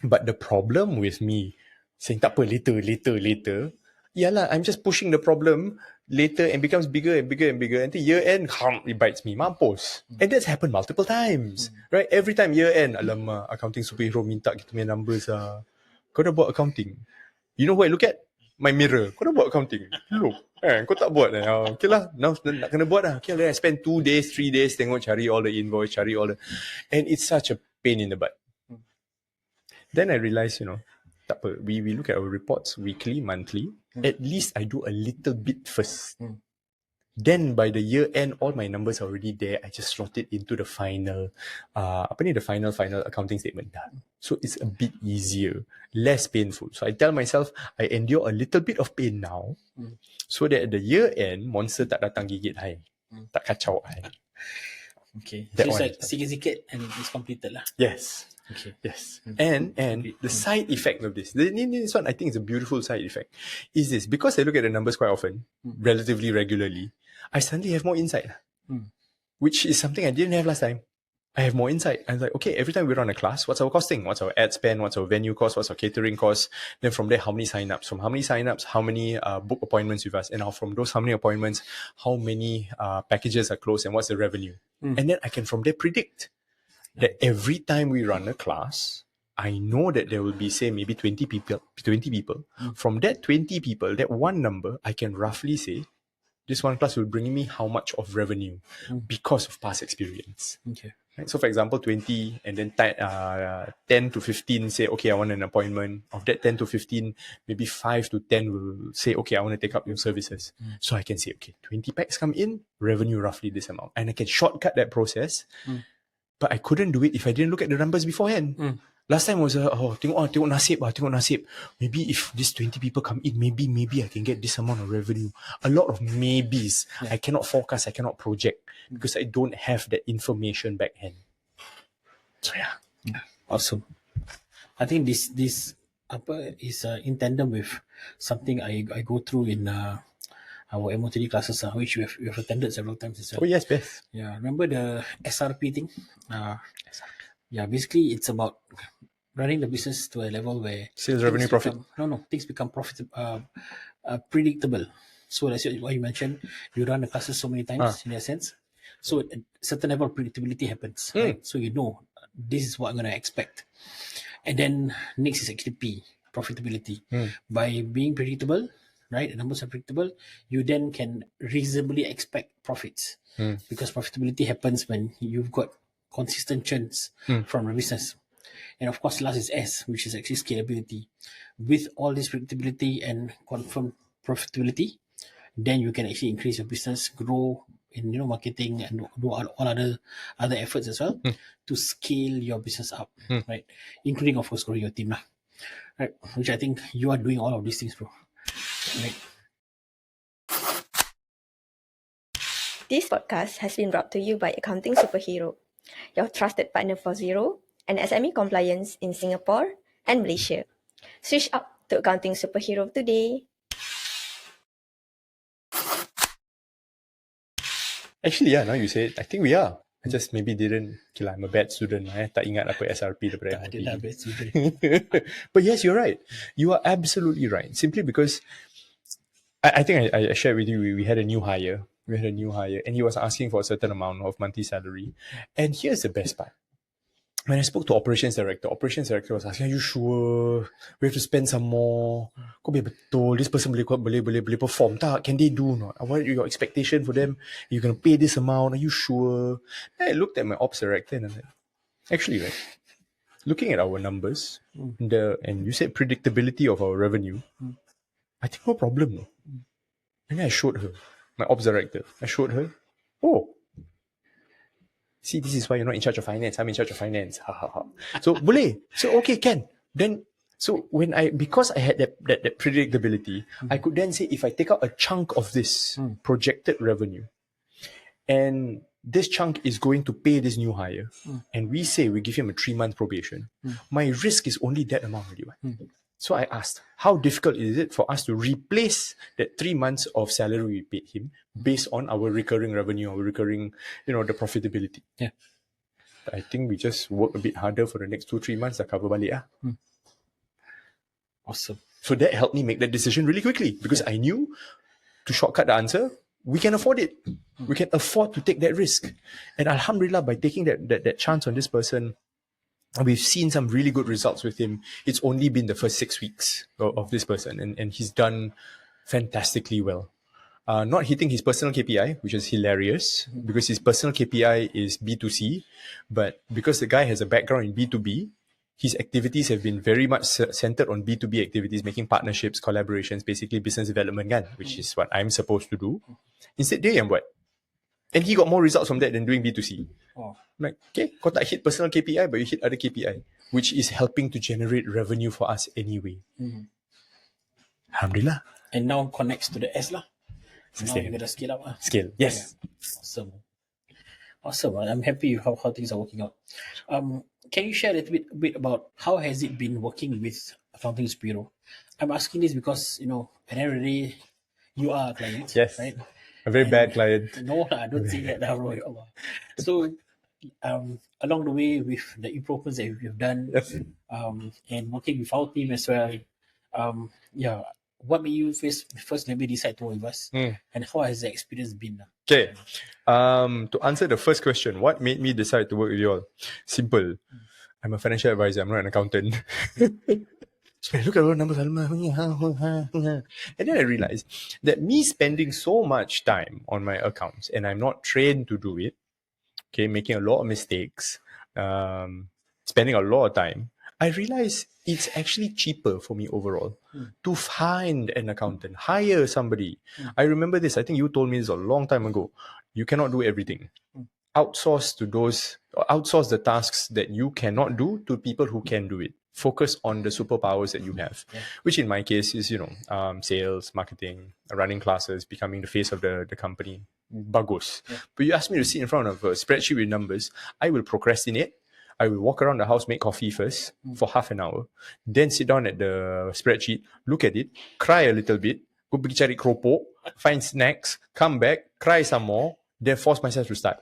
Speaker 1: But the problem with me saying tak apa, later, yalah, I'm just pushing the problem later and becomes bigger and bigger and bigger until year end, it bites me, mampus. And that's happened multiple times, right? Every time year end, alamak, accounting superhero minta kita punya numbers kau dah buat accounting? You know what I look at? My mirror. Kau dah buat accounting? Look. Kau tak buat okay lah, now nak kena buat lah. Okay, then I spend 2 days, 3 days tengok cari all the invoice, cari all the... And it's such a pain in the butt. Then I realized, tak apa, we look at our reports weekly, monthly. At least I do a little bit first. Then by the year end, all my numbers are already there. I just slot it into the final, the final accounting statement. So it's a bit easier, less painful. So I tell myself, I endure a little bit of pain now, so that at the year end, monster tak datang gigit I, tak kacau I.
Speaker 2: Okay, so it's like sikit-sikit and it's completed lah.
Speaker 1: Yes. Okay. Yes. And the side effect of this one, I think is a beautiful side effect, is this. Because I look at the numbers quite often, relatively regularly, I suddenly have more insight, which is something I didn't have last time. I have more insight. I'm like, okay, every time we run a class, what's our costing? What's our ad spend? What's our venue cost? What's our catering cost? Then from there, how many sign-ups? From how many sign-ups, how many book appointments with us? And now from those how many appointments, how many packages are closed, and what's the revenue? And then I can from there predict that every time we run a class, I know that there will be, say, maybe 20 people. From that 20 people, that one number, I can roughly say, this one class will bring me how much of revenue because of past experience.
Speaker 2: Okay.
Speaker 1: Right? So for example, 20 and then 10 to 15 say, okay, I want an appointment. Of that 10 to 15, maybe 5 to 10 will say, okay, I want to take up your services. So I can say, okay, 20 packs come in, revenue roughly this amount. And I can shortcut that process. But I couldn't do it if I didn't look at the numbers beforehand. Last time was tengok nasib. Maybe if these 20 people come in, maybe I can get this amount of revenue. A lot of maybes. Yeah. I cannot forecast, I cannot project because I don't have that information back end. So yeah.
Speaker 2: Awesome. I think this is in tandem with something I go through in our MOTD classes, which we have attended several times as well.
Speaker 1: Oh yes, Beth.
Speaker 2: Yeah, remember the SRP thing? Yeah, basically it's about running the business to a level where
Speaker 1: sales revenue profit.
Speaker 2: Things become predictable. So that's what you mentioned. You run the classes so many times in that sense. So a certain level of predictability happens, right? So you know this is what I'm going to expect. And then next is actually P, profitability. By being predictable, right? The numbers are predictable. You then can reasonably expect profits because profitability happens when you've got consistent churns from the business. And of course, last is S, which is actually scalability. With all this predictability and confirmed profitability, then you can actually increase your business, grow in marketing and do all other efforts as well to scale your business up, right? Including of course growing your team, right? Which I think you are doing all of these things, bro. Right?
Speaker 3: This podcast has been brought to you by Accounting Superhero, your trusted partner for Zero and SME compliance in Singapore and Malaysia. Switch up to Accounting Superhero today.
Speaker 1: Actually, yeah, now you say it, I think we are. I just maybe didn't. Okay lah, I'm a bad student. Tak ingat apa SRP daripada
Speaker 2: Tak ada dah best student.
Speaker 1: But yes, you're right. You are absolutely right. Simply because I think I shared with you, we had a new hire. We had a new hire and he was asking for a certain amount of monthly salary. And here's the best part. When I spoke to operations director was asking, are you sure we have to spend some more? Kau biar betul, this person boleh perform tak? Can they do not? What are your expectation for them? You're going to pay this amount? Are you sure? And I looked at my ops director and I said, actually, right, looking at our numbers and you said predictability of our revenue, I think no problem. No. And then I showed her, my ops director, oh, see, this is why you're not in charge of finance. I'm in charge of finance. Ha ha ha. So boleh. So okay, can. Then so because I had that predictability, I could then say if I take out a chunk of this projected revenue, and this chunk is going to pay this new hire, and we say we give him a 3-month probation, my risk is only that amount already. So I asked, how difficult is it for us to replace that 3 months of salary we paid him based on our recurring revenue, our recurring, the profitability?
Speaker 2: Yeah.
Speaker 1: I think we just work a bit harder for the next 2-3 months to cover balik.
Speaker 2: Awesome.
Speaker 1: So that helped me make that decision really quickly because I knew to shortcut the answer, we can afford it. We can afford to take that risk. And alhamdulillah, by taking that chance on this person, we've seen some really good results with him. It's only been the first 6 weeks of this person, and he's done fantastically well. Not hitting his personal KPI, which is hilarious, because his personal KPI is B2C, but because the guy has a background in B2B, his activities have been very much centered on B2B activities, making partnerships, collaborations, basically business development, which is what I'm supposed to do. Instead, dia yang buat. And he got more results from that than doing B2C.
Speaker 2: Oh.
Speaker 1: Like, okay, kau tak hit personal KPI, but you hit other KPI, which is helping to generate revenue for us anyway. Alhamdulillah.
Speaker 2: And now connects to the S lah. Now you're gonna scale up.
Speaker 1: Scale, yes.
Speaker 2: Yeah. Awesome. I'm happy how things are working out. Can you share a little bit about how has it been working with Accounting Bureau? I'm asking this because, at the end of the day, you are a client,
Speaker 1: yes,
Speaker 2: right?
Speaker 1: A very bad client.
Speaker 2: No, I don't say that. So, along the way with the improvements that we've done, and working with our team as well, what made you first maybe decide to work with us, and how has the experience been?
Speaker 1: Okay, to answer the first question, what made me decide to work with you all? Simple. I'm a financial advisor. I'm not an accountant. So I look at all the numbers, and then I realized that me spending so much time on my accounts, and I'm not trained to do it, okay, making a lot of mistakes, spending a lot of time, I realized it's actually cheaper for me overall to find an accountant, hire somebody. I remember this, I think you told me this a long time ago. You cannot do everything. Outsource the tasks that you cannot do to people who can do it. Focus on the superpowers that you have, which in my case is, sales, marketing, running classes, becoming the face of the company. Bagus. But you ask me to sit in front of a spreadsheet with numbers, I will procrastinate. I will walk around the house, make coffee first for half an hour, then sit down at the spreadsheet, look at it, cry a little bit, go pergi cari keropok, find snacks, come back, cry some more, then force myself to start.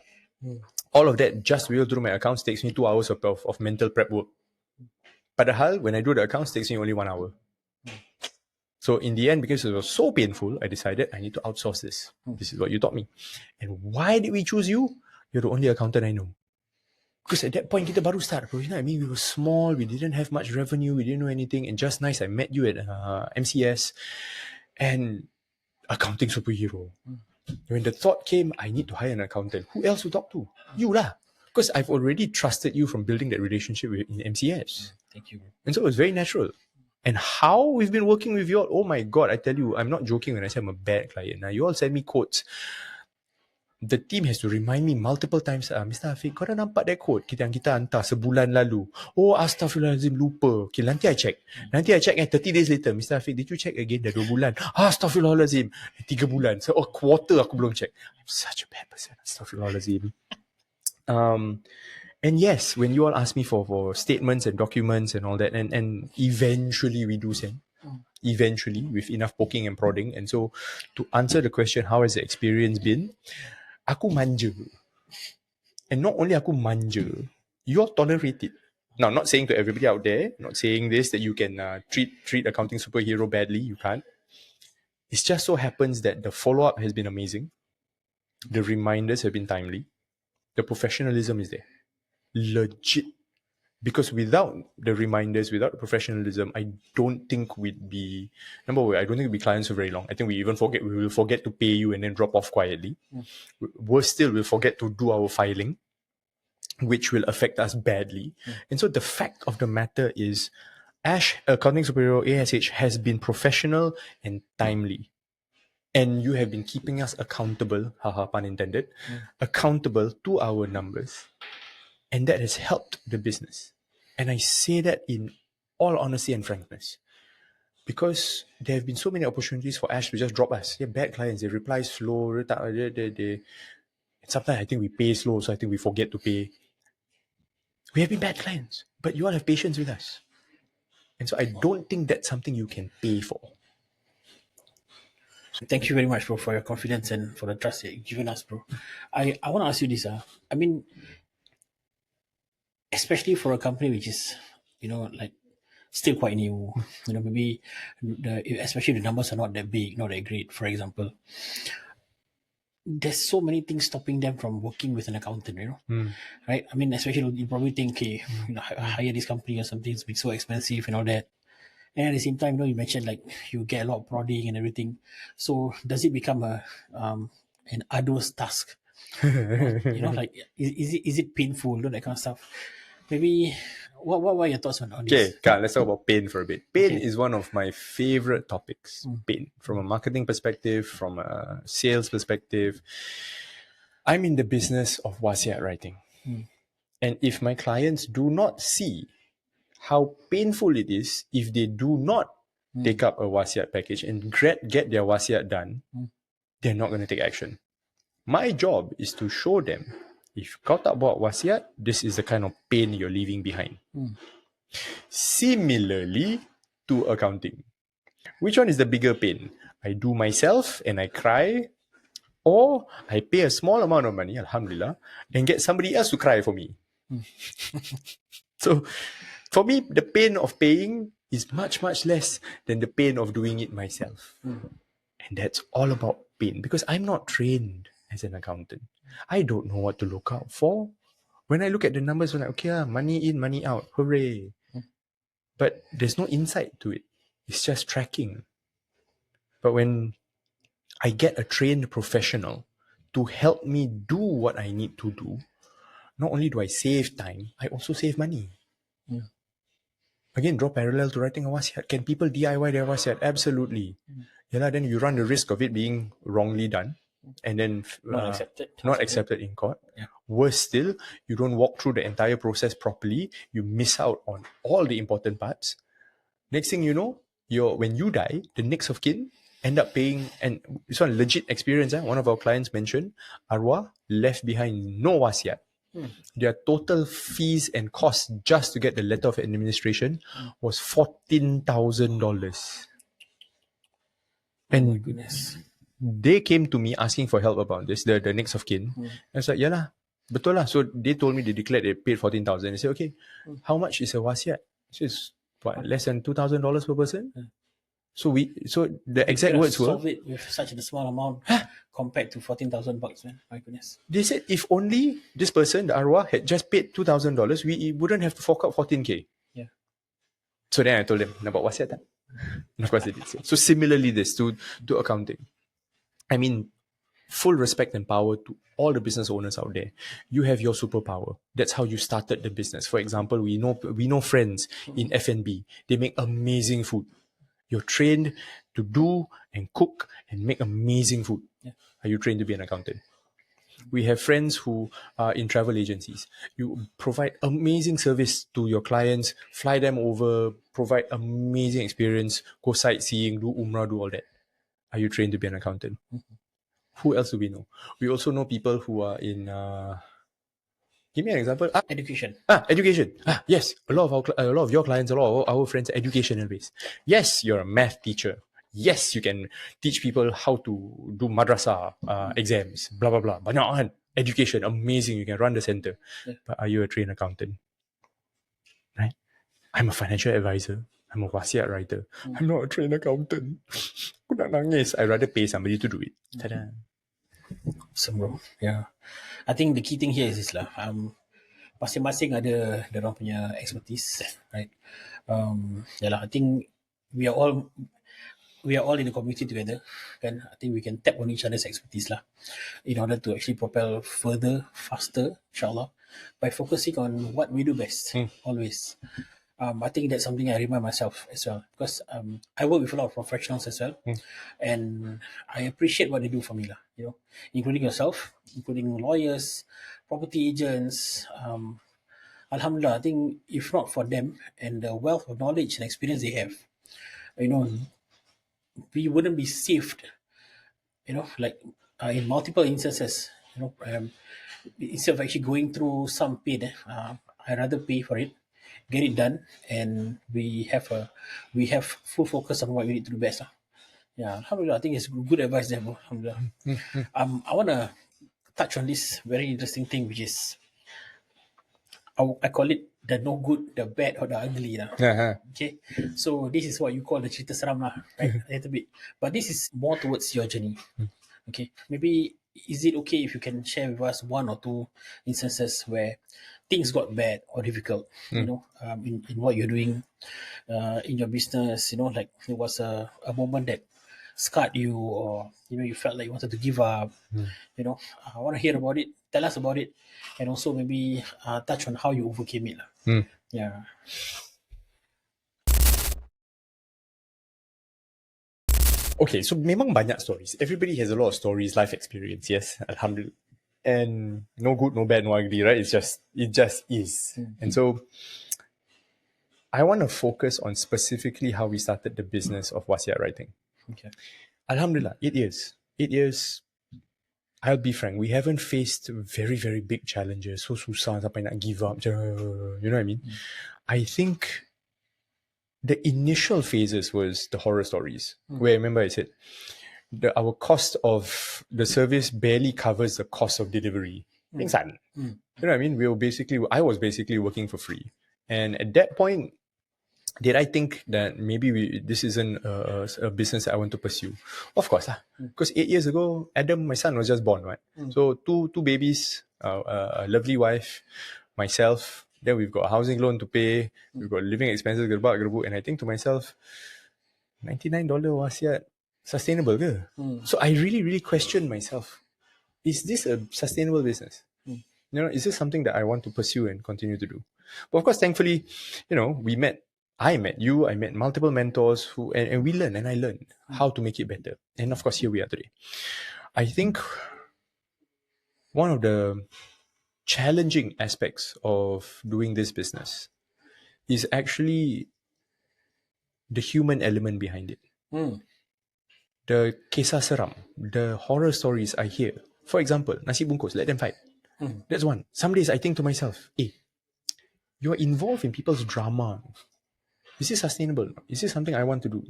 Speaker 1: All of that just to go through my accounts takes me 2 hours of mental prep work. Padahal, when I do the accounts, it takes me only 1 hour. So in the end, because it was so painful, I decided I need to outsource this. This is what you taught me. And why did we choose you? You're the only accountant I know. Because at that point, kita baru start, bro. You know what I mean? We were small, we didn't have much revenue, we didn't know anything. And just nice, I met you at MCS and accounting superhero. When the thought came, I need to hire an accountant. Who else to talk to? You lah. Because I've already trusted you from building that relationship in MCS.
Speaker 2: Thank you, bro.
Speaker 1: And so it was very natural. And how we've been working with you all, oh my God, I tell you, I'm not joking when I say I'm a bad client. Now, you all send me quotes. The team has to remind me multiple times, Mr. Afiq, kau dah nampak that quote kita hantar sebulan lalu. Oh, astaghfirullahaladzim, lupa. Okay, nanti I check. 30 days later, Mr. Afiq, did you check again? Dah 2 bulan. Astaghfirullahaladzim, 3 bulan. So, quarter aku belum check. I'm such a bad person. Astaghfirullahaladzim. And yes, when you all ask me for statements and documents and all that, and eventually we do send. Eventually, with enough poking and prodding. And so, to answer the question, how has the experience been? Aku manja. And not only aku manja, you all tolerate it. Now, not saying to everybody out there, not saying this, that you can treat accounting superhero badly. You can't. It just so happens that the follow-up has been amazing. The reminders have been timely. The professionalism is there. Legit. Because without the reminders, without the professionalism, I don't think we'd be, number one, I don't think we'd be clients for very long. I think we will forget to pay you and then drop off quietly. Worse still, we'll forget to do our filing, which will affect us badly. And so the fact of the matter is, Ash, Accounting Superior, ASH, has been professional and timely. And you have been keeping us accountable, haha, pun intended, accountable to our numbers. And that has helped the business. And I say that in all honesty and frankness. Because there have been so many opportunities for Ash to just drop us. They're bad clients. They reply slow. Sometimes I think we pay slow, so I think we forget to pay. We have been bad clients. But you all have patience with us. And so I don't think that's something you can pay for.
Speaker 2: Thank you very much, bro, for your confidence and for the trust that you've given us, bro. I want to ask you this. I mean, especially for a company which is, like still quite new, maybe especially the numbers are not that big, not that great, for example. There's so many things stopping them from working with an accountant, right? I mean, especially you probably think, okay, hire this company or something, it's been so expensive and all that. And at the same time, you mentioned like you get a lot of prodding and everything. So does it become an arduous task? Like is it painful, that kind of stuff? Maybe what are your thoughts on this?
Speaker 1: Okay, let's talk about pain for a bit. Pain is one of my favorite topics. Pain, from a marketing perspective, from a sales perspective. I'm in the business of wasiat writing. And if my clients do not see how painful it is if they do not take up a wasiat package and get their wasiat done, they're not going to take action. My job is to show them, if kau tak buat wasiat, this is the kind of pain you're leaving behind. Similarly to accounting. Which one is the bigger pain? I do myself and I cry, or I pay a small amount of money, alhamdulillah, and get somebody else to cry for me. So, for me, the pain of paying is much, much less than the pain of doing it myself. And that's all about pain, because I'm not trained as an accountant. I don't know what to look out for. When I look at the numbers, I'm like, okay, money in, money out, hooray. But there's no insight to it. It's just tracking. But when I get a trained professional to help me do what I need to do, not only do I save time, I also save money. Again, draw parallel to writing a wasiat. Can people DIY their wasiat? Absolutely. Then you run the risk of it being wrongly done and then not accepted in court. Worse still, you don't walk through the entire process properly. You miss out on all the important parts. Next thing you know, when you die, the next of kin end up paying, and this one legit experience. One of our clients mentioned, arwah left behind no wasiat. Their total fees and costs just to get the letter of administration was $14,000. And
Speaker 2: my goodness.
Speaker 1: They came to me asking for help about this, the next of kin. I was like, yeah, betul lah. So they told me they declared they paid $14,000. I said, okay, how much is a wasiat? It's what, less than $2,000 per person? So the exact
Speaker 2: You
Speaker 1: words were,
Speaker 2: solve it with such a small amount compared to $14,000, man. My goodness.
Speaker 1: they said if only this person, the arwah, had just paid $2,000, we wouldn't have to fork out 14K.
Speaker 2: Yeah.
Speaker 1: So then I told them, nampak wasiat tak? And of course they did so. Similarly this to accounting. I mean, full respect and power to all the business owners out there. You have your superpower. That's how you started the business. For example, we know friends in F&B. They make amazing food. You're trained to do and cook and make amazing food.
Speaker 2: Yeah.
Speaker 1: Are you trained to be an accountant? We have friends who are in travel agencies. You provide amazing service to your clients, fly them over, provide amazing experience, go sightseeing, do umrah, do all that. Are you trained to be an accountant? Who else do we know? We also know people who are in... give me an example.
Speaker 2: Education.
Speaker 1: Education. Yes, a lot of your clients, a lot of our friends are educational based. Yes, you're a math teacher. Yes, you can teach people how to do madrasah exams, blah, blah, blah. Banyak kan? Education, amazing. You can run the center.
Speaker 2: Yeah.
Speaker 1: But are you a trained accountant? Right? I'm a financial advisor. I'm a wasiat writer. I'm not a trained accountant. Aku nak nangis. I'd rather pay somebody to do it. Ta-da.
Speaker 2: Awesome, bro. Yeah. I think the key thing here is this lah. Masing-masing ada orang punya expertise, right? I think we are all in the community together, kan? I think we can tap on each other's expertise lah, in order to actually propel further, faster, inshallah, by focusing on what we do best, always. I think that's something I remind myself as well, because I work with a lot of professionals as well, and I appreciate what they do for me lah, including yourself, including lawyers, property agents. Alhamdulillah, I think if not for them and the wealth of knowledge and experience they have, we wouldn't be saved, like in multiple instances, instead of actually going through some pain, I rather pay for it, get it done, and we have full focus on what we need to do best. Yeah, alhamdulillah, I think it's good advice there, bro. Alhamdulillah. I want to touch on this very interesting thing, which is, I call it the no good, the bad, or the ugly lah. Okay, so this is what you call the cerita seram lah, right? A little bit, but this is more towards your journey. Okay, maybe is it okay if you can share with us one or two instances where things got bad or difficult, in what you're doing, in your business, like there was a moment that scarred you, or you felt like you wanted to give up. I want to hear about it. Tell us about it, and also maybe touch on how you overcame it. Yeah.
Speaker 1: Okay, so memang banyak stories. Everybody has a lot of stories, life experience, yes, alhamdulillah. And no good, no bad, no ugly, right? It just is. And so I want to focus on specifically how we started the business of wasiat writing.
Speaker 2: Okay.
Speaker 1: Alhamdulillah, 8 years. 8 years, I'll be frank, we haven't faced very, very big challenges. So susah sampai nak give up. You know what I mean? I think the initial phases was the horror stories, where remember I said, our cost of the service barely covers the cost of delivery. You know what I mean? I was basically working for free. And at that point, did I think that maybe this isn't a business that I want to pursue? Of course, because 8 years ago, Adam, my son, was just born, right? So two babies, a lovely wife, myself. Then we've got a housing loan to pay. We've got living expenses, and I think to myself, $99 wasiat, sustainable ke? So I really, really questioned myself. Is this a sustainable business? Is this something that I want to pursue and continue to do? But of course, thankfully, I met you, I met multiple mentors and we learned, and I learned how to make it better. And of course, here we are today. I think one of the challenging aspects of doing this business is actually the human element behind it. The kisah seram, the horror stories I hear. For example, nasi bungkus, let them fight. That's one. Some days I think to myself, you're involved in people's drama. Is this sustainable? Is this something I want to do?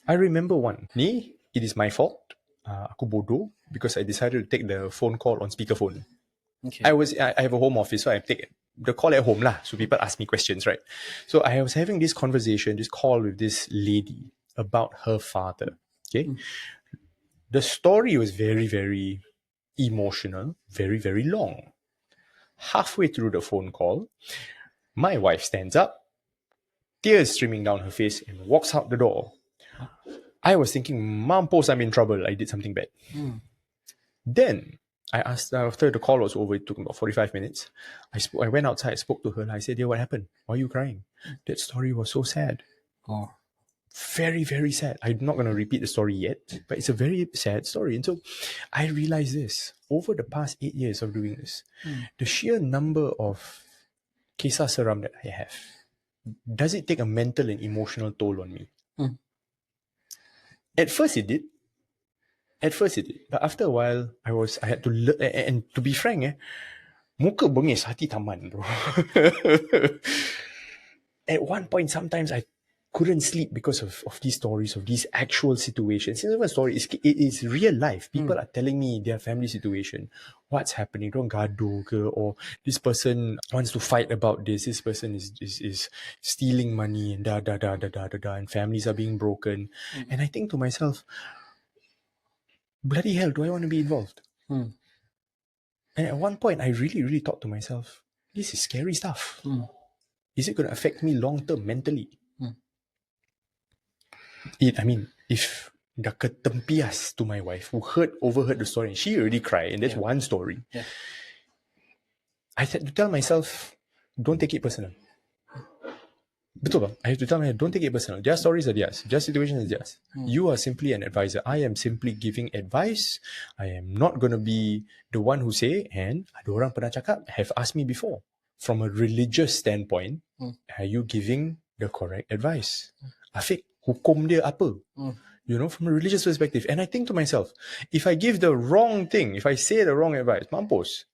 Speaker 1: I remember one. It is my fault. Aku bodoh because I decided to take the phone call on speakerphone.
Speaker 2: Okay.
Speaker 1: I have a home office, so I take the call at home lah. So people ask me questions, right? So I was having this call with this lady, about her father. Okay. The story was very, very emotional, very, very long. Halfway through the phone call, my wife stands up, tears streaming down her face, and walks out the door. I was thinking, Mampos, I'm in trouble. I did something bad. Then I asked her, after the call was over, it took about 45 minutes. I went outside, spoke to her. I said, dear, what happened? Why are you crying? That story was so sad.
Speaker 2: Oh.
Speaker 1: Very, very sad. I'm not going to repeat the story yet, but it's a very sad story. And so I realized this over the past 8 years of doing this, the sheer number of kisah seram that I have, does it take a mental and emotional toll on me? At first it did. But after a while, I had to learn, and to be frank, muka bengis, hati taman, bro. At one point, sometimes I couldn't sleep because of these stories, of these actual situations. It's not a story, it is real life. People are telling me their family situation, what's happening, don't gaduh ke, or this person wants to fight about this person is stealing money, and and families are being broken. And I think to myself, bloody hell, do I want to be involved? And at one point, I really, really thought to myself, this is scary stuff. Is it going to affect me long term mentally? If dah ketempias to my wife who overheard the story and she already cried, and that's one story.
Speaker 2: Yeah.
Speaker 1: I had to tell myself, don't take it personal. Betul bang? I have to tell myself, don't take it personal. Their stories are theirs. Their situation is theirs. You are simply an advisor. I am simply giving advice. I am not going to be the one who say, and ada orang pernah cakap, have asked me before, from a religious standpoint, are you giving the correct advice? Afiq, hukum dia apa? From a religious perspective. And I think to myself, if I give the wrong thing, if I say the wrong advice, mampus.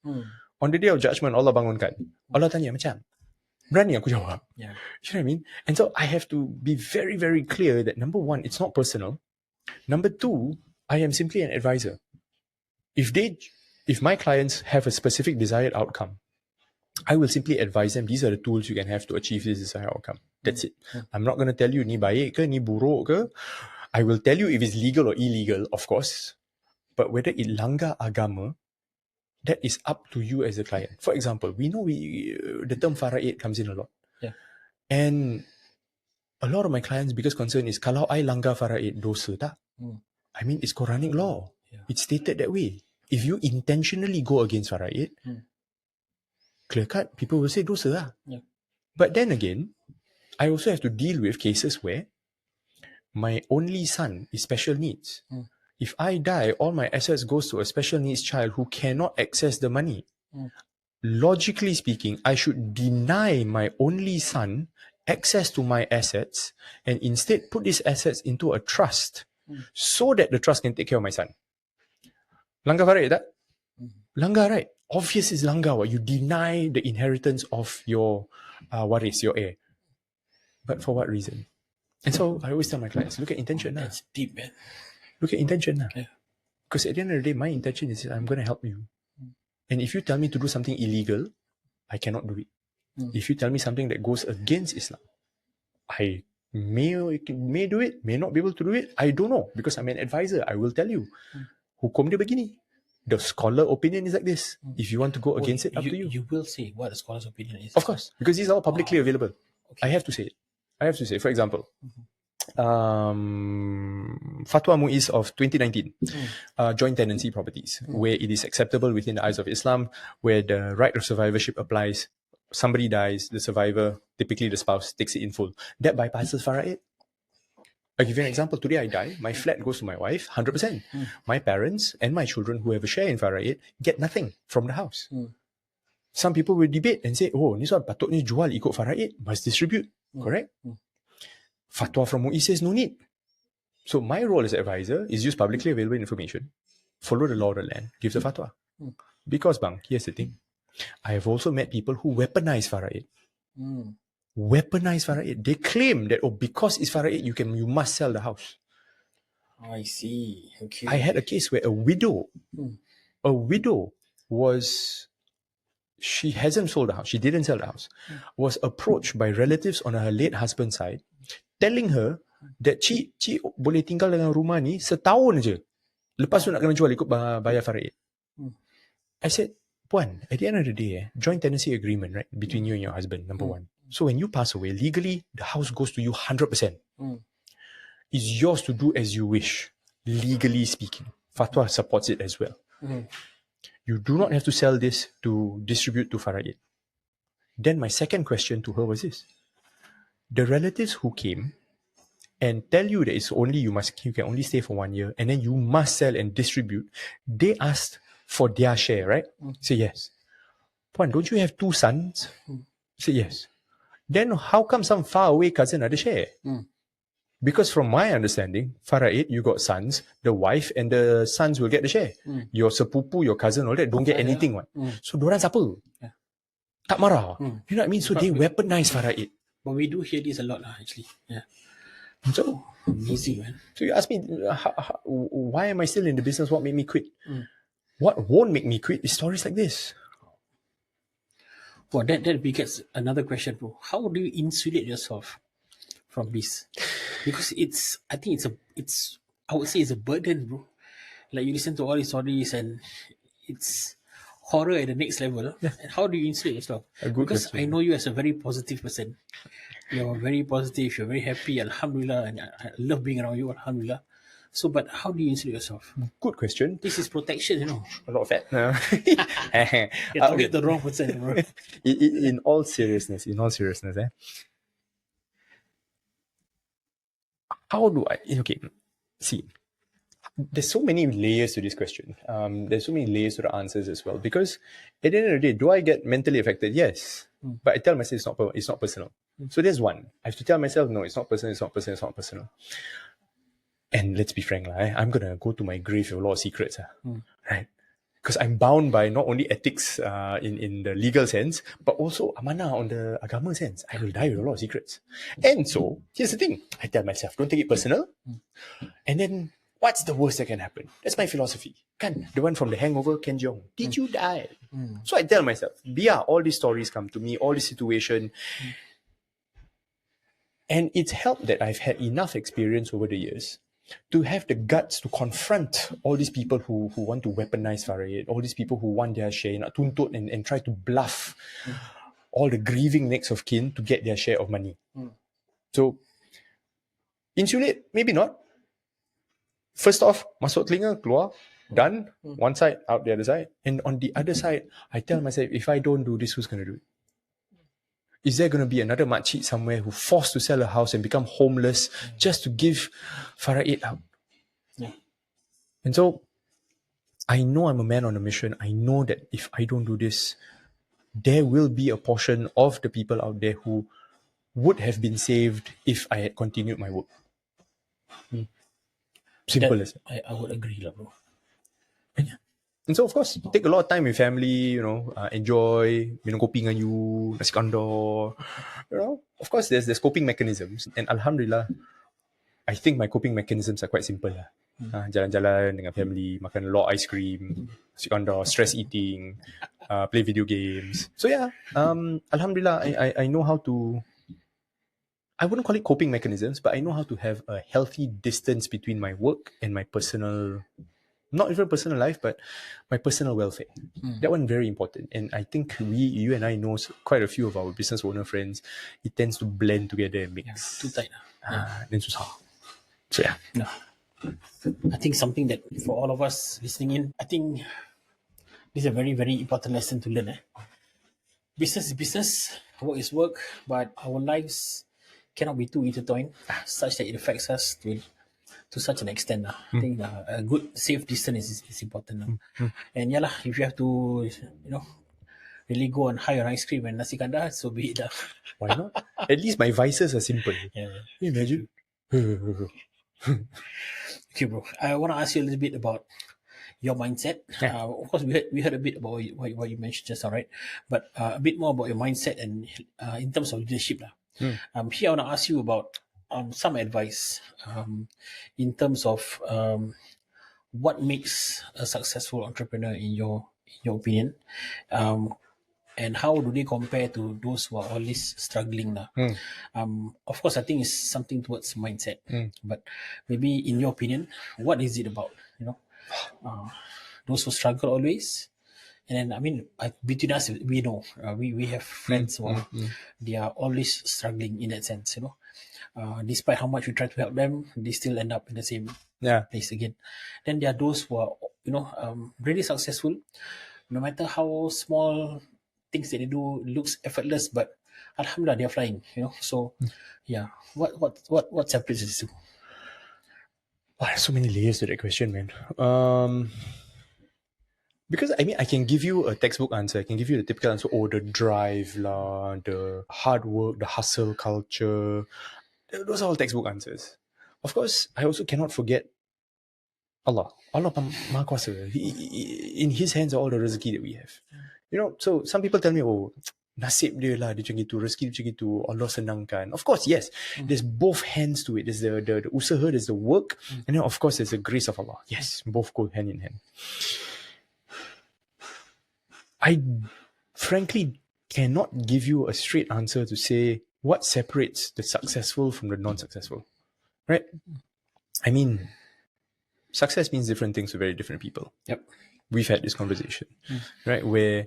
Speaker 1: On the day of judgment, Allah bangunkan. Allah tanya macam, berani aku jawab?
Speaker 2: Yeah.
Speaker 1: You know what I mean? And so I have to be very, very clear that number one, it's not personal. Number two, I am simply an advisor. If my clients have a specific desired outcome, I will simply advise them, these are the tools you can have to achieve this desired outcome. That's it. I'm not going to tell you ni baik ke, ni buruk ke. I will tell you if it's legal or illegal, of course. But whether it langgar agama, that is up to you as a client. For example, we know the term faraid comes in a lot.
Speaker 2: Yeah.
Speaker 1: And a lot of my clients' biggest concern is, kalau I langgar faraid, dosa tak? I mean, it's Quranic law.
Speaker 2: Yeah.
Speaker 1: It's stated that way. If you intentionally go against faraid, clear cut, people will say dosa lah.
Speaker 2: Yeah.
Speaker 1: But then again, I also have to deal with cases where my only son is special needs. If I die, all my assets goes to a special needs child who cannot access the money. Logically speaking, I should deny my only son access to my assets and instead put these assets into a trust so that the trust can take care of my son. Langgar faraid tak? Langgar, right? Obvious is langgar. You deny the inheritance of your waris, your heir. But for what reason? And so I always tell my clients, look at intention.
Speaker 2: That's deep, man.
Speaker 1: Look at intention.
Speaker 2: Yeah.
Speaker 1: Because at the end of the day, my intention is I'm going to help you. And if you tell me to do something illegal, I cannot do it. If you tell me something that goes against Islam, I may do it, may not be able to do it. I don't know. Because I'm an advisor. I will tell you. Hukum dia begini. The scholar opinion is like this. If you want to go against it, up to you.
Speaker 2: You will say what the scholar's opinion is.
Speaker 1: Of course. Because these are all publicly available.
Speaker 2: Okay.
Speaker 1: I have to say it. For example, Fatwa Muiz of 2019, joint tenancy properties, where it is acceptable within the eyes of Islam, where the right of survivorship applies. Somebody dies, the survivor, typically the spouse, takes it in full. That bypasses faraid. I'll give you an example. Today I die, my flat goes to my wife, 100%. My parents and my children who have a share in faraid get nothing from the house. Some people will debate and say, oh, ni soal patutnya jual ikut faraid, must distribute. Correct? Fatwa from Muiz says no need. So my role as an advisor is use publicly available information, follow the law of the land, give the fatwa. Because bang, here's the thing. I have also met people who weaponize faraid. Weaponize faraid. They claim that, because it's faraid, you must sell the house.
Speaker 2: I see. Okay.
Speaker 1: I had a case where a widow she hasn't sold the house, she didn't sell the house, was approached by relatives on her late husband's side, telling her that cik boleh tinggal dengan rumah ni setahun je. Lepas tu nak kena jual ikut bayar faraid. I said, Puan, at the end of the day, joint tenancy agreement, right, between you and your husband, number one. So when you pass away, legally, the house goes to you 100%. It's yours to do as you wish, legally speaking. Fatwa supports it as well. You do not have to sell this to distribute to faraid. Then my second question to her was this. The relatives who came and tell you that it's only you can only stay for 1 year and then you must sell and distribute, they asked for their share, right? Say yes. Puan, don't you have 2 sons? Say yes. Then how come some far away cousin had a share? Because from my understanding, faraid, you got sons, the wife and the sons will get the share. Your sepupu, your cousin, all that don't get anything. So dorang siapa? Tak marah. You know what I mean? So they weaponize faraid.
Speaker 2: But we do hear this a lot, actually. Yeah.
Speaker 1: So
Speaker 2: amazing, man.
Speaker 1: So you ask me, why am I still in the business? What made me quit? What won't make me quit is stories like this.
Speaker 2: Well, that begets another question, bro. How do you insulate yourself from this? Because I would say it's a burden, bro. Like you listen to all these stories and it's horror at the next level. Yeah. And how do you insulate yourself? Because question. I know you as a very positive person. You're very positive, you're very happy, alhamdulillah, and I love being around you, alhamdulillah. So, but how do you insulate yourself?
Speaker 1: Good question.
Speaker 2: This is protection, you know.
Speaker 1: A lot of fat.
Speaker 2: You're talking to the wrong person, bro.
Speaker 1: In all seriousness, how do I, okay, see, there's so many layers to this question. There's so many layers to the answers as well. Because at the end of the day, do I get mentally affected? Yes. But I tell myself it's not personal. So there's one. I have to tell myself, no, it's not personal, it's not personal, it's not personal. And let's be frank, I'm going to go to my grave with a lot of secrets. Right? Because I'm bound by not only ethics in the legal sense, but also amanah on the agama sense. I will die with a lot of secrets. And so, here's the thing. I tell myself, don't take it personal. And then, what's the worst that can happen? That's my philosophy. Kan, the one from The Hangover, Ken Jeong. Did you die? So I tell myself, all these stories come to me, all this situation. And it's helped that I've had enough experience over the years to have the guts to confront all these people who want to weaponize faraid, all these people who want their share, nak tuntut and try to bluff all the grieving next of kin to get their share of money. So, insulate, maybe not. First off, masuk telinga, keluar, done. One side, out the other side. And on the other side, I tell myself, if I don't do this, who's going to do it? Is there going to be another makcik somewhere who forced to sell a house and become homeless just to give faraid out? And so, I know I'm a man on a mission. I know that if I don't do this, there will be a portion of the people out there who would have been saved if I had continued my work. Simple as that.
Speaker 2: I would agree, bro.
Speaker 1: And so, of course, take a lot of time with family, enjoy, minum kopi dengan you, nasi kandar, Of course, there's coping mechanisms. And alhamdulillah, I think my coping mechanisms are quite simple. Jalan-jalan dengan family, makan a lot of ice cream, nasi kandar, stress eating, play video games. So alhamdulillah, I know how to, I wouldn't call it coping mechanisms, but I know how to have a healthy distance between my work and my personal, not even personal life, but my personal welfare. That one very important. And I think you and I know quite a few of our business owner friends, it tends to blend together and mix.
Speaker 2: Too tight.
Speaker 1: Then susah. So
Speaker 2: No. I think something that for all of us listening in, I think this is a very, very important lesson to learn. Business is business, work is work, but our lives cannot be too intertwined such that it affects us to such an extent. I think a good safe distance is important. And if you have to, really go and hire ice cream and nasi kandar, so be it.
Speaker 1: Why not? At least my vices are simple.
Speaker 2: Yeah.
Speaker 1: Can you imagine?
Speaker 2: Okay, bro. I want to ask you a little bit about your mindset. Of course, we heard a bit about what you mentioned just now, right? But a bit more about your mindset and in terms of leadership. Here I want to ask you about some advice in terms of what makes a successful entrepreneur in your opinion. And how do they compare to those who are always struggling now? Of course, I think it's something towards mindset. But maybe in your opinion, what is it about? Those who struggle always, and then between us, we know we have friends who are they are always struggling in that sense. Despite how much we try to help them, they still end up in the same place again. Then there are those who are really successful, no matter how small things that they do looks effortless, but alhamdulillah they're flying. So yeah, what separates these two?
Speaker 1: Oh, there's so many layers to that question, man. Because I can give you a textbook answer. I can give you the typical answer. Oh, the drive lah, the hard work, the hustle culture. Those are all textbook answers. Of course, I also cannot forget Allah. Allah Maha Kuasa. In His hands are all the rezeki that we have. So some people tell me, oh, nasib dia lah, dia macam gitu, rezeki dia macam gitu, Allah senangkan. Of course, yes. There's both hands to it. There's the usaha, there's the work, and then of course there's the grace of Allah. Yes, both go hand in hand. I frankly cannot give you a straight answer to say what separates the successful from the non-successful. Right? Success means different things to very different people.
Speaker 2: Yep.
Speaker 1: We've had this conversation, right? Where,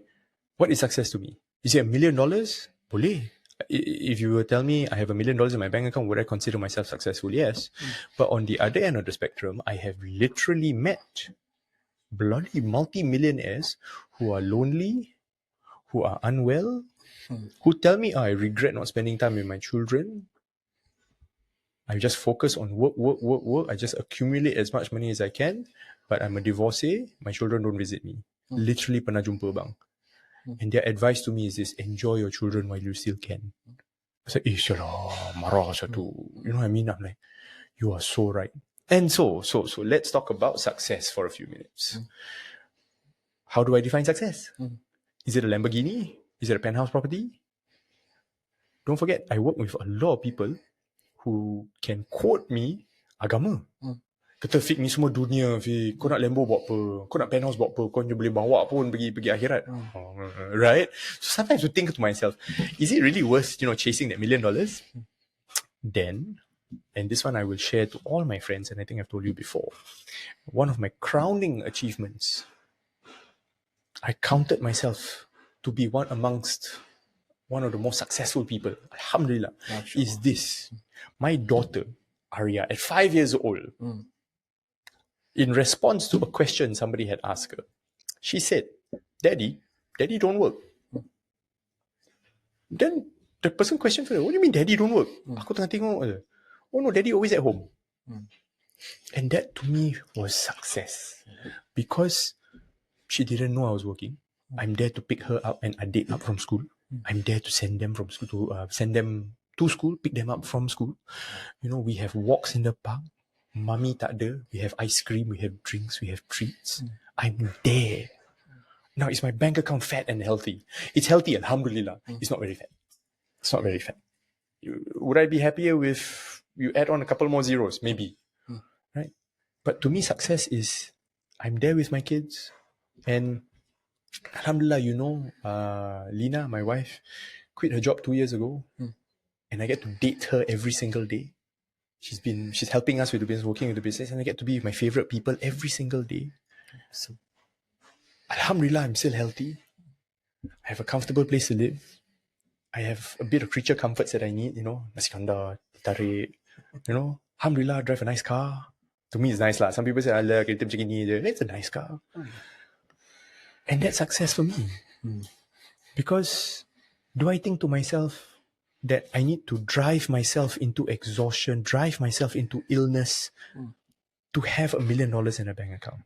Speaker 1: what is success to me? Is it $1 million? Boleh. If you were to tell me I have $1 million in my bank account, would I consider myself successful? Yes. But on the other end of the spectrum, I have literally met bloody multi-millionaires who are lonely, who are unwell, who tell me, I regret not spending time with my children. I just focus on work. I just accumulate as much money as I can. But I'm a divorcee. My children don't visit me. Literally pernah jumpa bang. And their advice to me is this: enjoy your children while you still can. I said, syalah, marah satu. You know what I mean? I'm like, you are so right. And so let's talk about success for a few minutes. How do I define success? Is it a Lamborghini? Is it a penthouse property? Don't forget, I work with a lot of people who can quote me agama. Kata, Fik, ni semua dunia, Fik. Kau nak Lambo buat apa? Kau nak penthouse buat apa? Kau boleh bawa pun pergi akhirat. Right? So sometimes I think to myself, is it really worth, chasing that $1 million? Then, and this one I will share to all my friends, and I think I've told you before, one of my crowning achievements, I counted myself to be one of the most successful people, alhamdulillah, is this. My daughter, Arya, at 5 years old, in response to a question somebody had asked her, she said, Daddy don't work. Then the person questioned her, what do you mean Daddy don't work? Aku tengah tengok je. Oh no, Daddy always at home. And that to me was success. Because she didn't know I was working. I'm there to pick her up and adik up from school. I'm there to send them from school send them to school, pick them up from school. We have walks in the park. Mummy tak ada. We have ice cream, we have drinks, we have treats. I'm there. Now, is my bank account fat and healthy? It's healthy, alhamdulillah. It's not very fat. It's not very fat. Would I be happier with you add on a couple more zeros? Maybe. Right? But to me, success is I'm there with my kids. And alhamdulillah, Lina, my wife, quit her job 2 years ago. And I get to date her every single day. She's helping us with the business, working with the business, and I get to be with my favorite people every single day. So, alhamdulillah, I'm still healthy. I have a comfortable place to live. I have a bit of creature comforts that I need, nasi kandar, tarik, alhamdulillah, I drive a nice car. To me, it's nice lah. Some people say, alah, kereta macam gini je. It's a nice car. And that's success for me. Because do I think to myself that I need to drive myself into exhaustion, drive myself into illness to have $1 million in a bank account?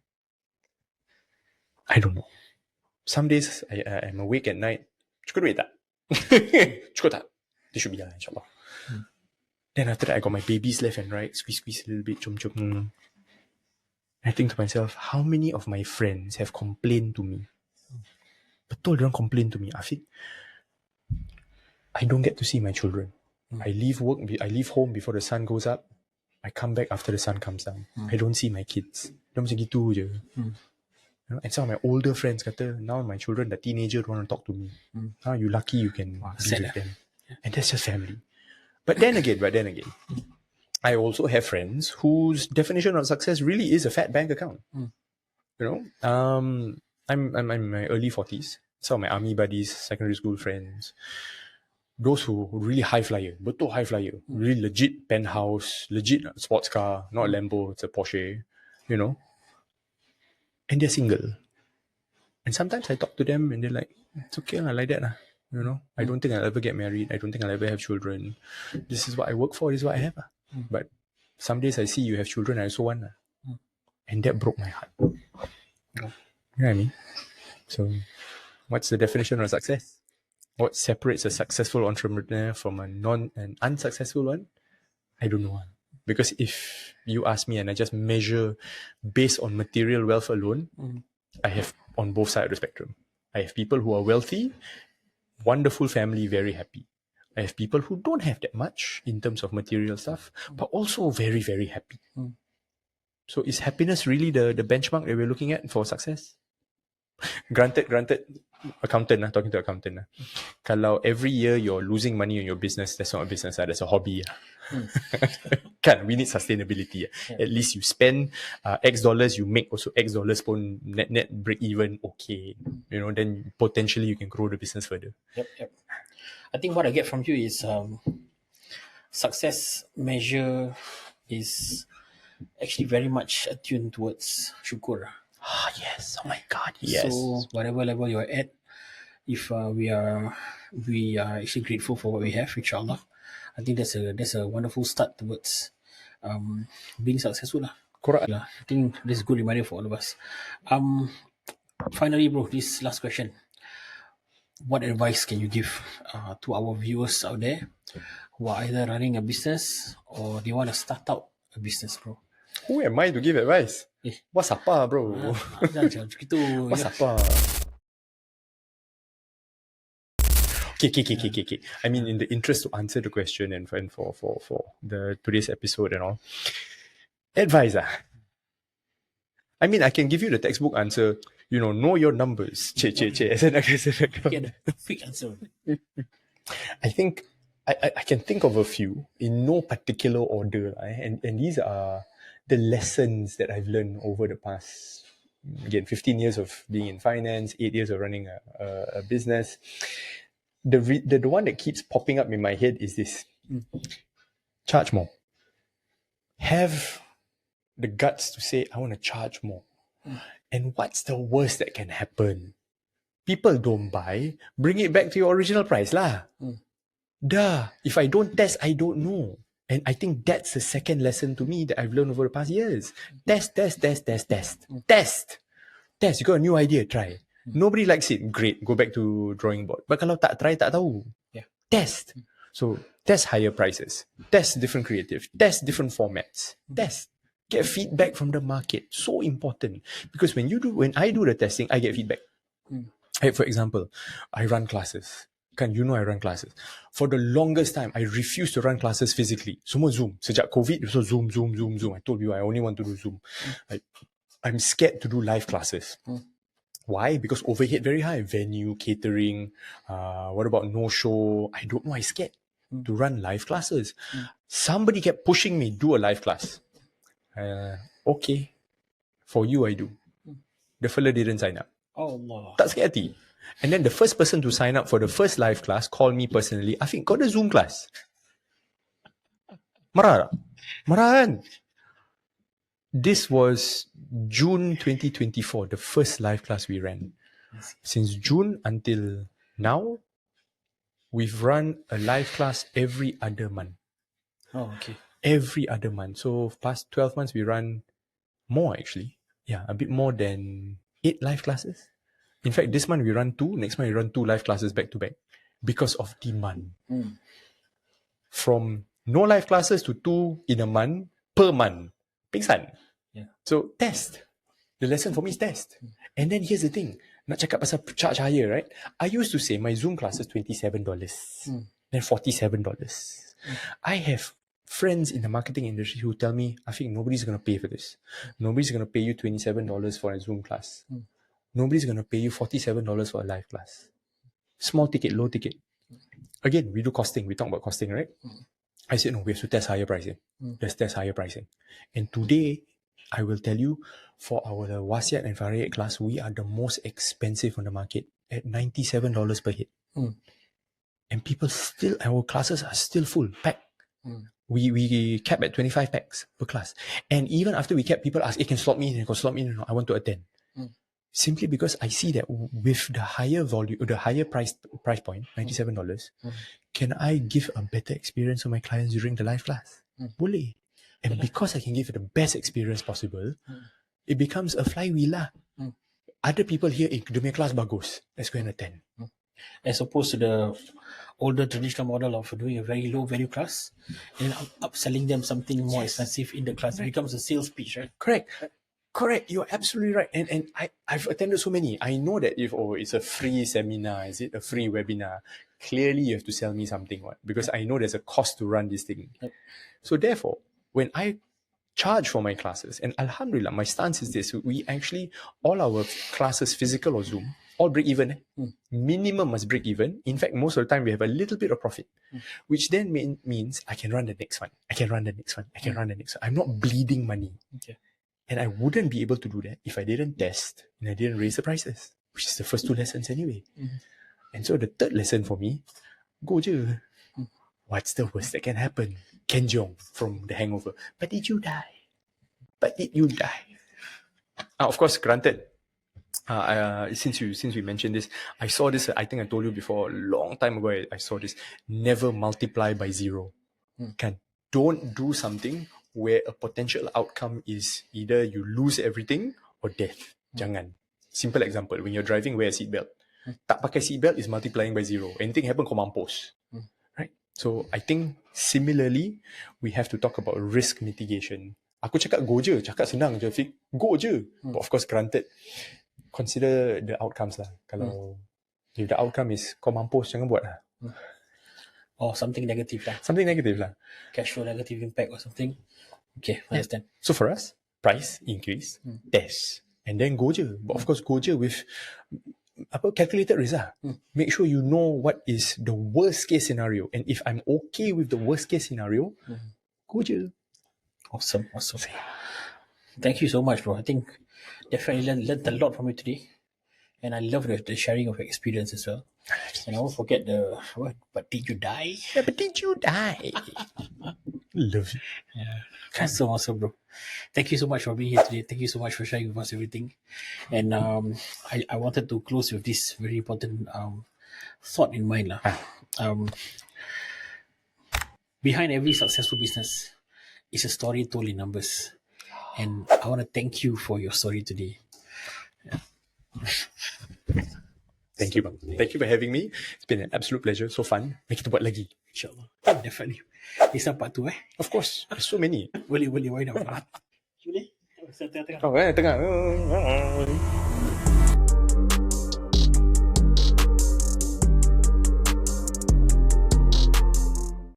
Speaker 1: I don't know. Some days I'm awake at night. Cukup duit tak? Cukup tak? There should be lah, insyaAllah. Then after that, I got my babies left and right. Squeeze a little bit. Chum. I think to myself, how many of my friends have complained to me? Betul diorang complain to me, Afiq, I don't get to see my children. I leave home before the sun goes up. I come back after the sun comes down. I don't see my kids. Diorang macam gitu je. And some of my older friends kata, now my children, the teenager, don't want to talk to me. You lucky you can be
Speaker 2: sad,
Speaker 1: with them. And that's just family. But then again, I also have friends whose definition of success really is a fat bank account. I'm in my early 40s. Some of my army buddies, secondary school friends, those who really high flyer, betul high flyer, really legit penthouse, legit sports car, not a Lambo, it's a Porsche, and they're single. And sometimes I talk to them and they're like, it's okay, like that. I don't think I'll ever get married. I don't think I'll ever have children. This is what I work for, this is what I have. But some days I see you have children, I also want. And that broke my heart. You know what I mean? So, what's the definition of success? What separates a successful entrepreneur from an unsuccessful one? I don't know. Because if you ask me and I just measure based on material wealth alone, I have on both sides of the spectrum. I have people who are wealthy, wonderful family, very happy. I have people who don't have that much in terms of material stuff, but also very, very happy. So is happiness really the benchmark that we're looking at for success? Granted, accountant, talking to accountant. Kalau every year you're losing money on your business, that's not a business, that's a hobby. We need sustainability. At least you spend X dollars, you make also X dollars pun net break even, okay. Then potentially you can grow the business further.
Speaker 2: Yep. I think what I get from you is success measure is actually very much attuned towards syukur.
Speaker 1: Yes. Oh my God. Yes.
Speaker 2: So whatever level you're at, if we are actually grateful for what we have, inshallah, I think that's a wonderful start towards being successful.
Speaker 1: Correct.
Speaker 2: I think this is a good reminder for all of us. Finally, bro, this last question. What advice can you give to our viewers out there who are either running a business or they want to start out a business, bro?
Speaker 1: Who am I to give advice? What's up, bro?
Speaker 2: Jangan begitu.
Speaker 1: What's up? Okay. I mean, in the interest to answer the question and for the today's episode and all, advice. I mean, I can give you the textbook answer. Know your numbers.
Speaker 2: Get a quick answer.
Speaker 1: I think I can think of a few in no particular order, and these are the lessons that I've learned over the past, again, 15 years of being in finance, 8 years of running a business. The one that keeps popping up in my head is this: charge more. Have the guts to say, I want to charge more. And what's the worst that can happen? People don't buy, bring it back to your original price lah. Duh. If I don't test, I don't know. And I think that's the second lesson to me that I've learned over the past years. Test. You got a new idea, try. Nobody likes it, great, go back to drawing board. But kalau tak try, tak tahu. Test. So, test higher prices. Test different creative. Test different formats. Test. Get feedback from the market. So important. Because when I do the testing, I get feedback. For example, I run classes. I run classes. For the longest time, I refused to run classes physically. Semua Zoom. Sejak COVID, so Zoom. I told you I only want to do Zoom. I'm scared to do live classes. Why? Because overhead very high. Venue, catering, what about no show? I don't know, I'm scared to run live classes. Somebody kept pushing me, do a live class. Okay. For you, I do. The fella didn't sign up.
Speaker 2: Allah.
Speaker 1: Tak sakit hati. And then the first person to sign up for the first live class called me personally, Afiq, kau ada Zoom class? Marah tak? Marah kan? This was June 2024, the first live class we ran. Since June until now, we've run a live class every other month.
Speaker 2: Oh, okay.
Speaker 1: Every other month. So past 12 months, we run more actually. Yeah, a bit more than 8 live classes. In fact, this month we run 2, next month we run 2 live classes back to back because of demand. From no live classes to 2 in a month, per month. Pingsan.
Speaker 2: Yeah.
Speaker 1: So test. The lesson for me is test. And then here's the thing. Nak cakap pasal charge higher, right? I used to say my Zoom class is $27. Then $47. I have friends in the marketing industry who tell me, I think nobody's going to pay for this. Nobody's going to pay you $27 for a Zoom class. Nobody's going to pay you $47 for a live class. Small ticket, low ticket. Again, we do costing. We talk about costing, right? I said, no, we have to test higher pricing. Let's test higher pricing. And today, I will tell you, for our Wasiyat and Farayat class, we are the most expensive on the market at $97 per head. And people still, our classes are still full, packed. We cap at 25 packs per class. And even after we cap, people ask, hey, can slot me in? Can slot me in? No, I want to attend. Simply because I see that with the higher volume, the higher price point, $97, can I give a better experience to my clients during the live class? Boleh. And because I can give the best experience possible, it becomes a flywheel lah. Other people here, dia punya class bagus, let's go and attend.
Speaker 2: As opposed to the older traditional model of doing a very low value class and upselling them something more expensive in the class. It becomes a sales pitch, right?
Speaker 1: Correct. You're absolutely right. And I've attended so many. I know that if it's a free seminar, is it a free webinar? Clearly you have to sell me something, right? Because I know there's a cost to run this thing. So therefore, when I charge for my classes, and alhamdulillah, my stance is this: we actually, all our classes, physical or Zoom, all break even. Minimum must break even. In fact, most of the time we have a little bit of profit, which then means I can run the next one. I can run the next one. I'm not bleeding money.
Speaker 2: Okay.
Speaker 1: And I wouldn't be able to do that if I didn't test and I didn't raise the prices, which is the first two lessons anyway. And so the third lesson for me, go je. What's the worst that can happen? Ken Jeong from The Hangover. But did you die? Of course, granted. Since we mentioned this, I saw this. I think I told you before a long time ago. I saw this. Never multiply by zero. Don't do something where a potential outcome is either you lose everything or death. Jangan. Simple example. When you're driving, wear a seatbelt. Tak pakai seatbelt is multiplying by zero. Anything happen, kau mampus. Right? So I think similarly, we have to talk about risk mitigation. Aku cakap go je. Cakap senang je, Afiq. Go je. But of course, granted, consider the outcomes lah. Kalau if the outcome is kau mampus, jangan buat lah.
Speaker 2: Or something negative lah. Cash flow negative impact or something. Okay, understand.
Speaker 1: So for us, price increase, test, and then go je. But of course, go je with calculated risk lah. Make sure you know what is the worst case scenario. And if I'm okay with the worst case scenario, go je.
Speaker 2: Awesome. Thank you so much, bro. I think definitely learned a lot from you today. And I love the sharing of your experience as well. And I won't forget but did you die?
Speaker 1: Yeah, but did you die? Love it.
Speaker 2: Yeah. Awesome, bro. Thank you so much for being here today. Thank you so much for sharing with us everything. And I wanted to close with this very important thought in mind. Behind every successful business is a story told in numbers. And I want to thank you for your story today.
Speaker 1: Thank you, bang. Thank you for having me. It's been an absolute pleasure. So fun. Make kita buat lagi.
Speaker 2: InsyaAllah. Definitely. This is part 2
Speaker 1: Of course. There's so many.
Speaker 2: Boleh. Why not? Boleh? Tengah-tengah.
Speaker 1: Tengah.